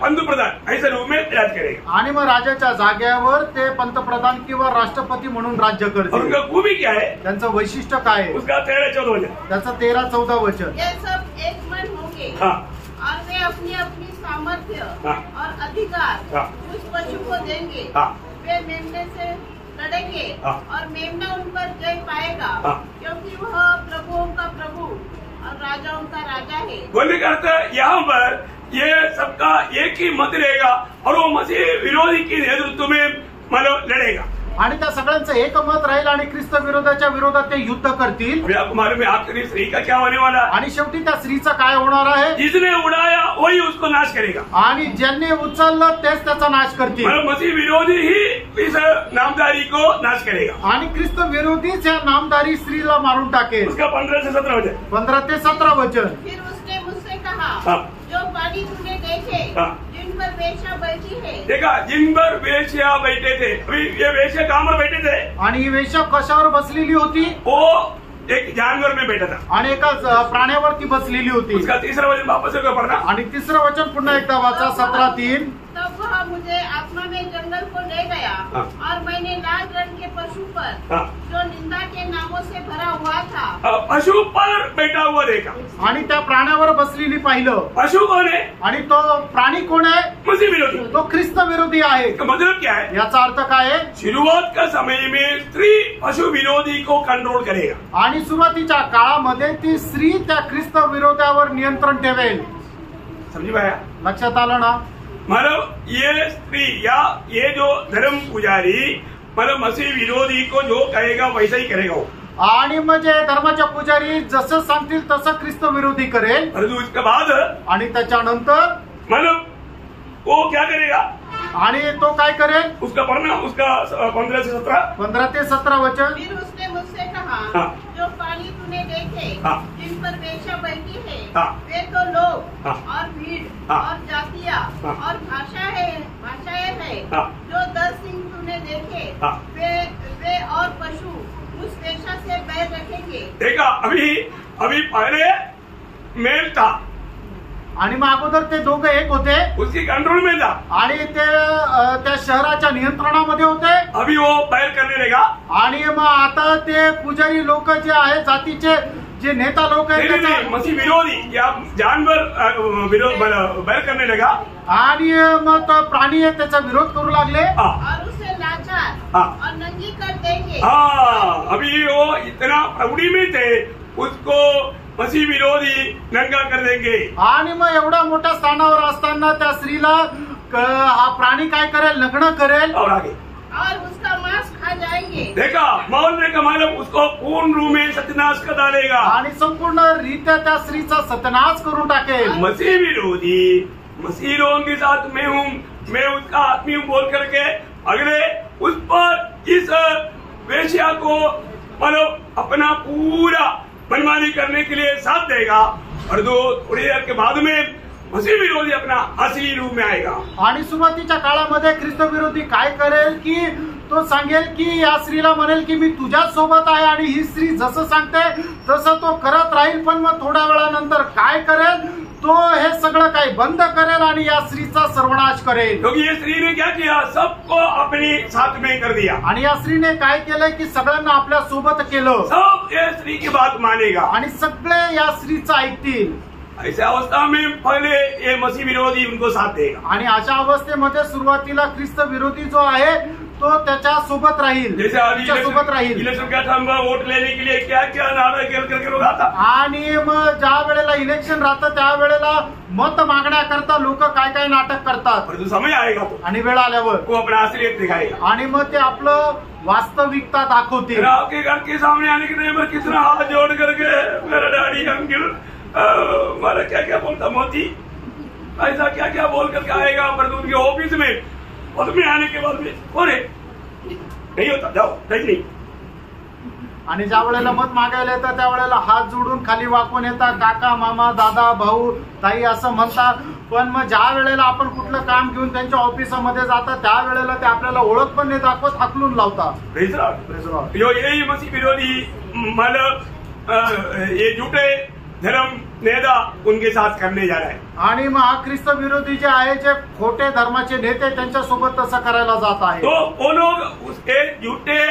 पंतप्रधान ऐसे रूप में राज करेगा आणि मग राजाच्या जागेवर ते पंतप्रधान किंवा राष्ट्रपती म्हणून राज्य करतील। उनका खूबी क्या है? त्यांचं वैशिष्ट्य काय आहे? उसका 13-14 वचन। त्याचं 13-14 वचन। ये सब एक मन होंगे और वे अपनी अपनी सामर्थ्य और अधिकार उस पशु को देंगे। वे मेमने से लड़ेंगे और मेमना उन पर जय पाएगा क्योंकि वह प्रभुओं का प्रभु और राजाओं का राजा है। बोलने का अर्थ यहाँ पर ये सबका एक ही मत रहेगा और वो मसीह विरोधी के नेतृत्व में मतलब लड़ेगा आणि त्या सगळ्यांचं एक मत राहील आणि ख्रिस्त विरोधाच्या विरोधात ते युद्ध करतील। अभी आपको मालूम है आखिरी स्त्री का क्या होने वाला है? आणि शेवटी त्या स्त्रीचं काय होणार आहे? जिसने उड़ाया वही उसको नाश करेगा आणि ज्यांनी उचललं तेच त्याचा नाश करतील। मतलब मसीह विरोधी ही इस नामदारी को नाश करेगा आणि ख्रिस्त विरोधीच या नामदारी स्त्रीला मारून टाकेल। उसका 15 से 17 वचन। 15 ते 17 वचन। फिर उसने मुझसे कहा जो पानी तूने देखे जिन पर वेश्या बैठी है। देखा, जिन पर वेश्या बैठे थे, अभी ये वेश्या कहाँ पर बैठे थे? आणि ही वेश्या कशावर बसलेली होती? वो एक जानवर में बैठा था, आणि एका प्राण्यावरती बसलेली होती. उसका तीसरा वचन वापस होकर पढ़ना. आणि तिसरं वचन पुन्हा एकदा वाचा 17:3. तब वह मुझे आत्मा में जंगल को ले गया और मैंने लाल रंग के पशु पर जो निंदा के नामों से भरा हुआ था, पशु पर बैठा हुआ देखा. आणि त्या प्राण्यावर बसलेली पाहिलं. पशु कौन है? आणि तो प्राणी कोण आहे? मसीह विरोधी. तो ख्रिस्त विरोधी आहे. इसका मतलब क्या है? याचा अर्थ काय आहे? शुरुआत का समय में स्त्री पशु विरोधी को कंट्रोल करेगा. आणि सुरुवातीच्या काळामध्ये ती स्त्री त्या ख्रिस्त विरोधावर नियंत्रण ठेवेल. समझी पाया? लक्षात आलं ना? मतलब ये स्त्री या ये जो धर्म पुजारी मतलब मसीह विरोधी को जो कहेगा वैसा ही करेगा वो. आणि म्हणजे धर्माच्या पुजारी जसं सांगतील तसं ख्रिस्त विरोधी करेल. परंतु उसके बाद आणि त्याच्यानंतर मतलब वो क्या करेगा? आणि तो काय करेल? उसका पढ़ना, उसका 15 से 17. 15 ते 17 वचन. फिर उसने मुझसे कहा, जो पानी तूने देखे जिन पर वेश्या बैठी है, वे तो लोग और भीड़ और जातियाँ और भाषाएं हैं. जो 10 सिंह तूने देखे वे और पशु उस वेश्या से बैर रखेंगे. देखा, अभी पहले मेल था आणि मग अगोदर ते दोघं एक होते, उसकी कंट्रोल में था आणि ते त्या शहराच्या नियंत्रणामध्ये होते. अभी वो बैर करने लगा. आणि मग आता ते पुजारी लोक जे आहे जातीचे जे नेता लोक आहेत मसीह विरोधी या जानवर विरोध बैर करने लगा. आणि मग तो प्राणी आहे त्याचा विरोध करू लागले. और उसे लाचार और नंगी कर देंगे. अभी वो इतना प्रौढ़ी में थे, उसको मसीह विरोधी नंगा कर देंगे. आणि मग एवढ्या मोठ्या स्थानावर असताना त्या स्त्रीला हा प्राणी काय करेल? नग्न करेल. और आगे और उसका मांस खा जाएंगे. देखा, मौलने का मतलब उसको पूर्ण रूप में सत्यानाश कर डालेगा. आणि संपूर्ण रीत्या त्या स्त्रीचा सत्यानाश करून टाकेल. मसीह विरोधी मसीह लोगों के साथ मैं हूँ, मैं उसका आदमी हूँ बोल करके अगले उस पर इस वेश्या को मतलब अपना पूरा मनमानी करने के लिए साथ देगा. और थोड़ी देर के बाद में मसीह विरोधी अपना असली रूप में आएगा. आणि सुरुवातीच्या काळामध्ये ख्रिस्त विरोधी काय करेल की तो सांगेल की या स्त्रीला म्हणेल की मी तुझ्या सोबत आहे आणि ही स्त्री जसं सांगते तसं तो करत राहील. पण मग थोड्या वेळानंतर काय करेल? तो हे सगळं काही बंद करेल आणि या स्त्रीचा सर्वनाश करेल. क्योंकि ये स्त्री ने क्या किया? सबको अपने साथ में कर दिया. आणि या स्त्रीने काय केलंय की सगळ्यांना आपल्या सोबत केलं. सब ये स्त्री की बात मानेगा आणि सगळे या स्त्रीचं ऐकतील. ऐसी अवस्था में पहले ये मसीह विरोधी उनको साथ देगा. आणि अशा अवस्थेमध्ये सुरुवातीला ख्रिस्त विरोधी जो आहे तो त्याच्या सोबत राहील, जैसे अभी सोबत राहील. इलेक्शन का टाइम वोट लेने के लिए क्या क्या नाटक करके लोग आता. आणि मग ज्या वेळेला इलेक्शन राहतं त्यावेळेला मत मागण्याकरता लोक काय काय नाटक करतात. परंतु समय आएगा तो आणि वेळ आल्यावर वो अपना असलियत दिखाएगा. आणि मग ते आपलं वास्तविकता दाखवतील. आपके घर के सामने आने के टाइम पर कितना हाथ जोड़ करके मेरा डैडी अंकल हमारा क्या क्या बोलता मोती ऐसा क्या क्या बोल करके आएगा. पर उनके ऑफिस में आने के बाद में कौन है? नहीं होता, जाओ नहीं. आणि ज्या वेळेला मत मागायला येतात त्यावेळेला हात जोडून खाली वाकून येतात, काका मामा दादा भाऊ ताई असं म्हणतात. पण मग ज्या वेळेला आपण कुठलं काम घेऊन त्यांच्या ऑफिसमध्ये जातात त्यावेळेला ते आपल्याला ओळख पण नाही दाखवत, हाकलून लावतात. यही मसीह विरोधी मतलब ये झूठे धर्म नेता उनके साथ करने जा रहा है. आणि मग हा ख्रिस्त विरोधी जे आहे जे खोटे धर्माचे नेते त्यांच्या सोबत तसं करायला जात आहे. तो वो लोग उसके झूठे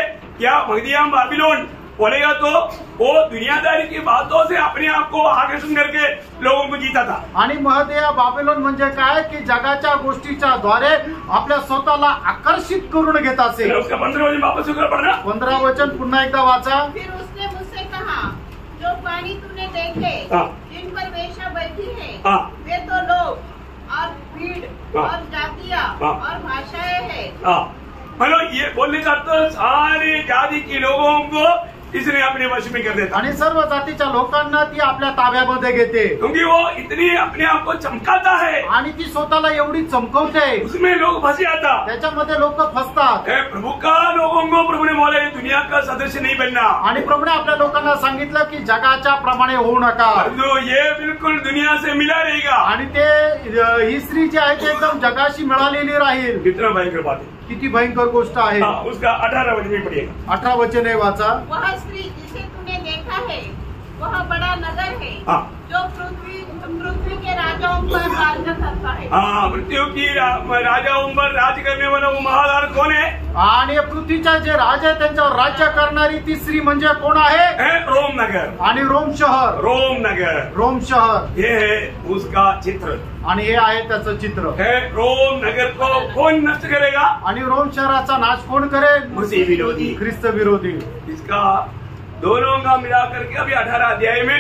या मगदियाम बाबिलोन बोलेगा तो वो दुनियादारी की बातों से अपने आप को आकर्षण करके लोगों को जीता था. आणि महदेया बाबिलोन म्हणजे काय की जगाच्या गोष्टीच्या द्वारे आपल्या स्वतःला आकर्षित करून घेत असेल. उसका 15 वचन वापस होकर पढ़ना. 15 वचन पुन्हा एकदा वाचा. फिर उसने मुझसे कहा, जो पानी तूने देखे जिन पर वेश्या बैठी है वे तो लोग और भीड़ और जातियाँ और भाषाएं हैं. मतलब ये बोलने का तो सारे जाति के लोगों को इसने अपने वश में कर देता, आणि सर्व जातीच्या लोकांना ती आपल्या ताब्यामध्ये घेते, क्योंकि वो इतनी अपने आप को चमकाता है, आणि ती स्वतःला एवढी चमकवते, उसमें लोग फंस जाता। त्याच्यामध्ये लोक फसतात। प्रभु का लोगों को प्रभु ने बोला ये दुनिया का सदस्य नहीं बनना, आणि प्रभूने आपल्या लोकांना सांगितलं की जगाच्या प्रमाणे होऊ नका, ये बिल्कुल दुनिया से मिला रहेगा। आणि ते ही स्त्री जी आहे ते एकदम जगाशी मिळालेली राहील। कितना भयंकर बात है, किती भयंकर गोष्ट आहे। उसका 18 वचन में पढ़िएगा। 18 वचन आहे, वाचा। वह स्त्री जिसे तूने देखा है वह बड़ा नगर है, जो पृथ्वी के राजाओं पर राज्य करता है। मृत्यु की राजाओं पर राज्य करने वाला वो महाराज कौन है? आणि पृथ्वीच्या जे राजा आहे त्यांच्यावर राज्य करणारी ती स्त्री म्हणजे कोण आहे? रोम नगर। आणि रोम शहर, रोम नगर, रोम शहर ये है उसका चित्र, आणि हे आहे त्याचं चित्र। रोम नगर को कौन नष्ट करेगा? आणि रोम शहराचा नाश कोण करेल? मसीह विरोधी, ख्रिस्त विरोधी। इसका दोनों का मिलाकर के अभी 18 अध्याय में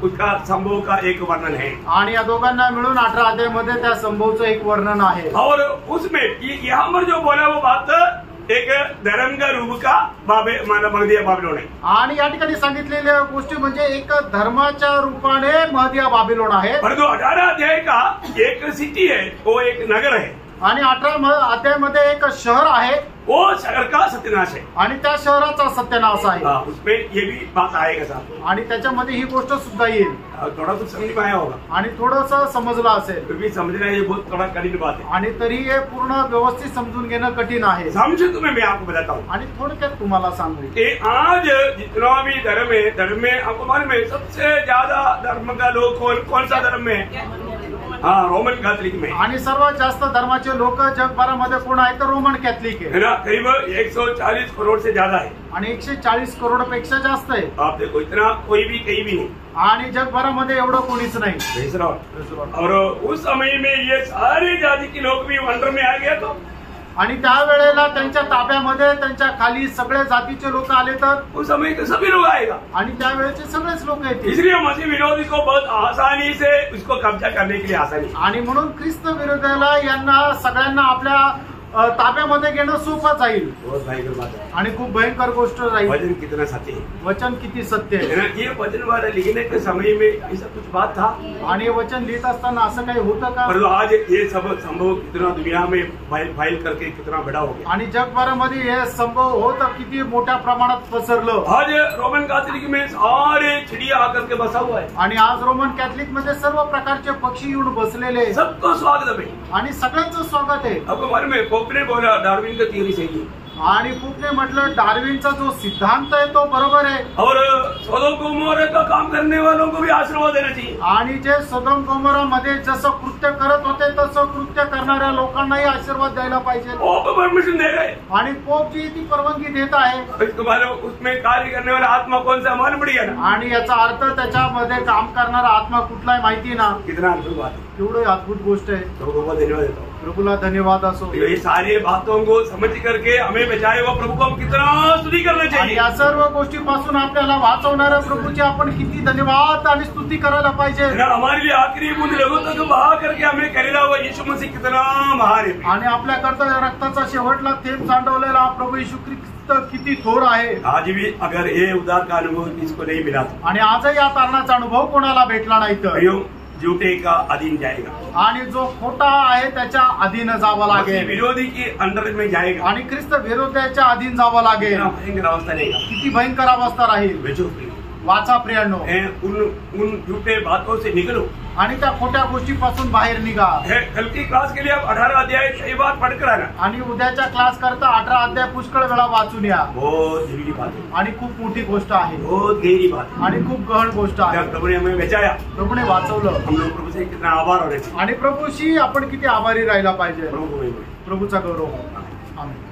उसका संभव का एक वर्णन है, आणि या दोघांना मिळून 18 अध्यायामध्ये त्या संभवचं एक वर्णन आहे। और उसमें यहाँ पर जो बोला वो बात एक धर्म का रूप का महदिया बाबिलोन है, आणि या ठिकाणी सांगितलेल्या गोष्टी म्हणजे एक धर्माच्या रूपाने महदिया बाबिलोन आहे। परंतु 18 अध्याय का एक सिटी है, वो एक नगर है, आणि 18 अध्यायामध्ये एक शहर आहे, वो शहर का सत्यानाश है, आणि त्या शहराचा सत्यानाश आहे। उसमें ये भी बात आएगा साहब, आणि त्याच्यामध्ये ही गोष्ट सुद्धा येईल। थोड़ा कुछ समझ में आया होगा, आणि थोडंसं समजलं असेल, फिर भी समझना ये बहुत थोड़ा कठिन बात है, आणि तरी हे पूर्ण व्यवस्थित समजून घेणं कठीण आहे। समझो तुम्हें मैं आपको बताता हूँ, आणि थोडक्यात तुम्हाला सांगू कि आज जितना भी धर्म में आपको मालूम है सबसे ज्यादा धर्म का लोग कौन सा धर्म में? रोमन कैथोलिक में। आणि सर्वात जास्त धर्माचे लोक जगभरामध्ये कोण आहेत? तर रोमन कैथोलिक आहे ना, करीब 140 करोड़ से ज्यादा है, आणि 140 करोड पेक्षा जास्त आहे। आप देखो इतना कोई भी कहीं भी नहीं, आणि जगभरामध्ये एवढं कोणीच नाही। और उस समय में ये सारे जाति के लोग भी वंडर में आ गया, तो आणि त्यावेळेला त्यांच्या ताब्यामध्ये त्यांच्या खाली सगळ्या जातीचे लोक आले तर उस समय तो सभी लोग आएगा, आणि त्यावेळेचे सगळेच लोक येतील। इसलिए मसीह विरोधी को बहुत आसानी से उसको कब्जा करने के लिए आसानी, आणि म्हणून ख्रिस्त विरोधाला यांना सगळ्यांना आपल्या ताब्यामध्ये घेणं सोपं जाईल। बहुत भयंकर बात है, आणि खूप भयंकर गोष्ट राहील। वचन कितना सत्य है, वचन किती सत्य आहे। ये वचन वाला लिखने के समय में ऐसा कुछ बात था, आणि वचन लिहित असताना असं काही होतं का? परंतु आज ये सब संभव कितना दुनिया में फाइल करके कितना बड़ा हो गया, आणि जगभरामध्ये हे संभव होतं किती मोठ्या प्रमाणात पसरलं। आज रोमन कैथोलिक में सारे चिड़िया आकर के बसा हुआ है, आणि आज रोमन कैथोलिक मध्ये सर्व प्रकारचे पक्षी येऊन बसलेले, सबको स्वागत है, आणि सगळ्यांचं स्वागत आहे। आपको मालूम है पोप ने बोला डार्विन का थियरी सही है, आणि पोपने म्हटलं डार्विनचा जो सिद्धांत आहे तो बरोबर आहे, और सोदोम गोमोरा का काम करने वालों को भी आशीर्वाद देना चाहिए, आणि जे सोदोम गोमोरा मध्ये जसं कृत्य करत होते तसं कृत्य करणाऱ्या लोकांनाही आशीर्वाद द्यायला पाहिजे। पोप परमिशन दे रहे, आणि पोप जी ती परवानगी देत आहे। तुम्हाला उसमें कार्य करने वाला आत्मा कौन सा मालूम पड़ गया ना, आणि याचा अर्थ त्याच्यामध्ये काम करणारा आत्मा कुठला आहे माहिती ना? कितना अद्भुत बात है, केवढी अद्भुत गोष्ट आहे। प्रभु को धन्यवाद देता हूँ, प्रभूला धन्यवाद असो। ये सारी बातों को समझ करके हमें बचाए हुआ प्रभु को हम कितना स्तुति करना आणि चाहिए, या सर्व गोष्टीपासून आपल्याला वाचवणाऱ्या प्रभूची आपण किती धन्यवाद आणि स्तुती करायला पाहिजे। हमारे लिए आखिरी बूंद लहू तक बहा करके हमें करेला हुआ यीशु मसीह कितना महान है, आणि आपल्याकरता रक्ताचा शेवटला थेंब सांडवलेला हा प्रभू येशू ख्रिस्त किती थोर आहे। आज भी अगर ये उद्धार का अनुभव इसको नहीं मिला तो आणि आजही या तारणाचा अनुभव कोणाला भेटला नाही तर झूठे का अधीन जाएगा, आणि जो खोटा आहे त्याच्या अधीन जावं लागेल, विरोधी की अंडर में जाएगा, आणि ख्रिस्त विरोधाच्या अधीन जावं लागेल। भयंकर अवस्था रहेगा, किती भयंकर अवस्था राहील। वाचा प्रियांनो, उन झूठे बातों से निकलो, आणि त्या खोट्या गोष्टीपासून बाहेर निघा। कल की क्लास के लिए आप 18 अध्याय सही बात पढ़कर आना, आणि उद्याच्या क्लास करता 18 अध्याय पुष्कळ वेळा वाचून या। बहुत जरूरी बात है, आणि खूप मोठी गोष्ट आहे, बहुत गहरी बात है, आणि खूप गहन गोष्ट आहे। प्रभु ने हमें बचाया, प्रभूने वाचवलं, हम लोग प्रभु से कितना आभार होने चाहिए, आणि प्रभूशी आपण किती आभारी राहायला पाहिजे। प्रभु प्रभूचा गौरव। आमेन।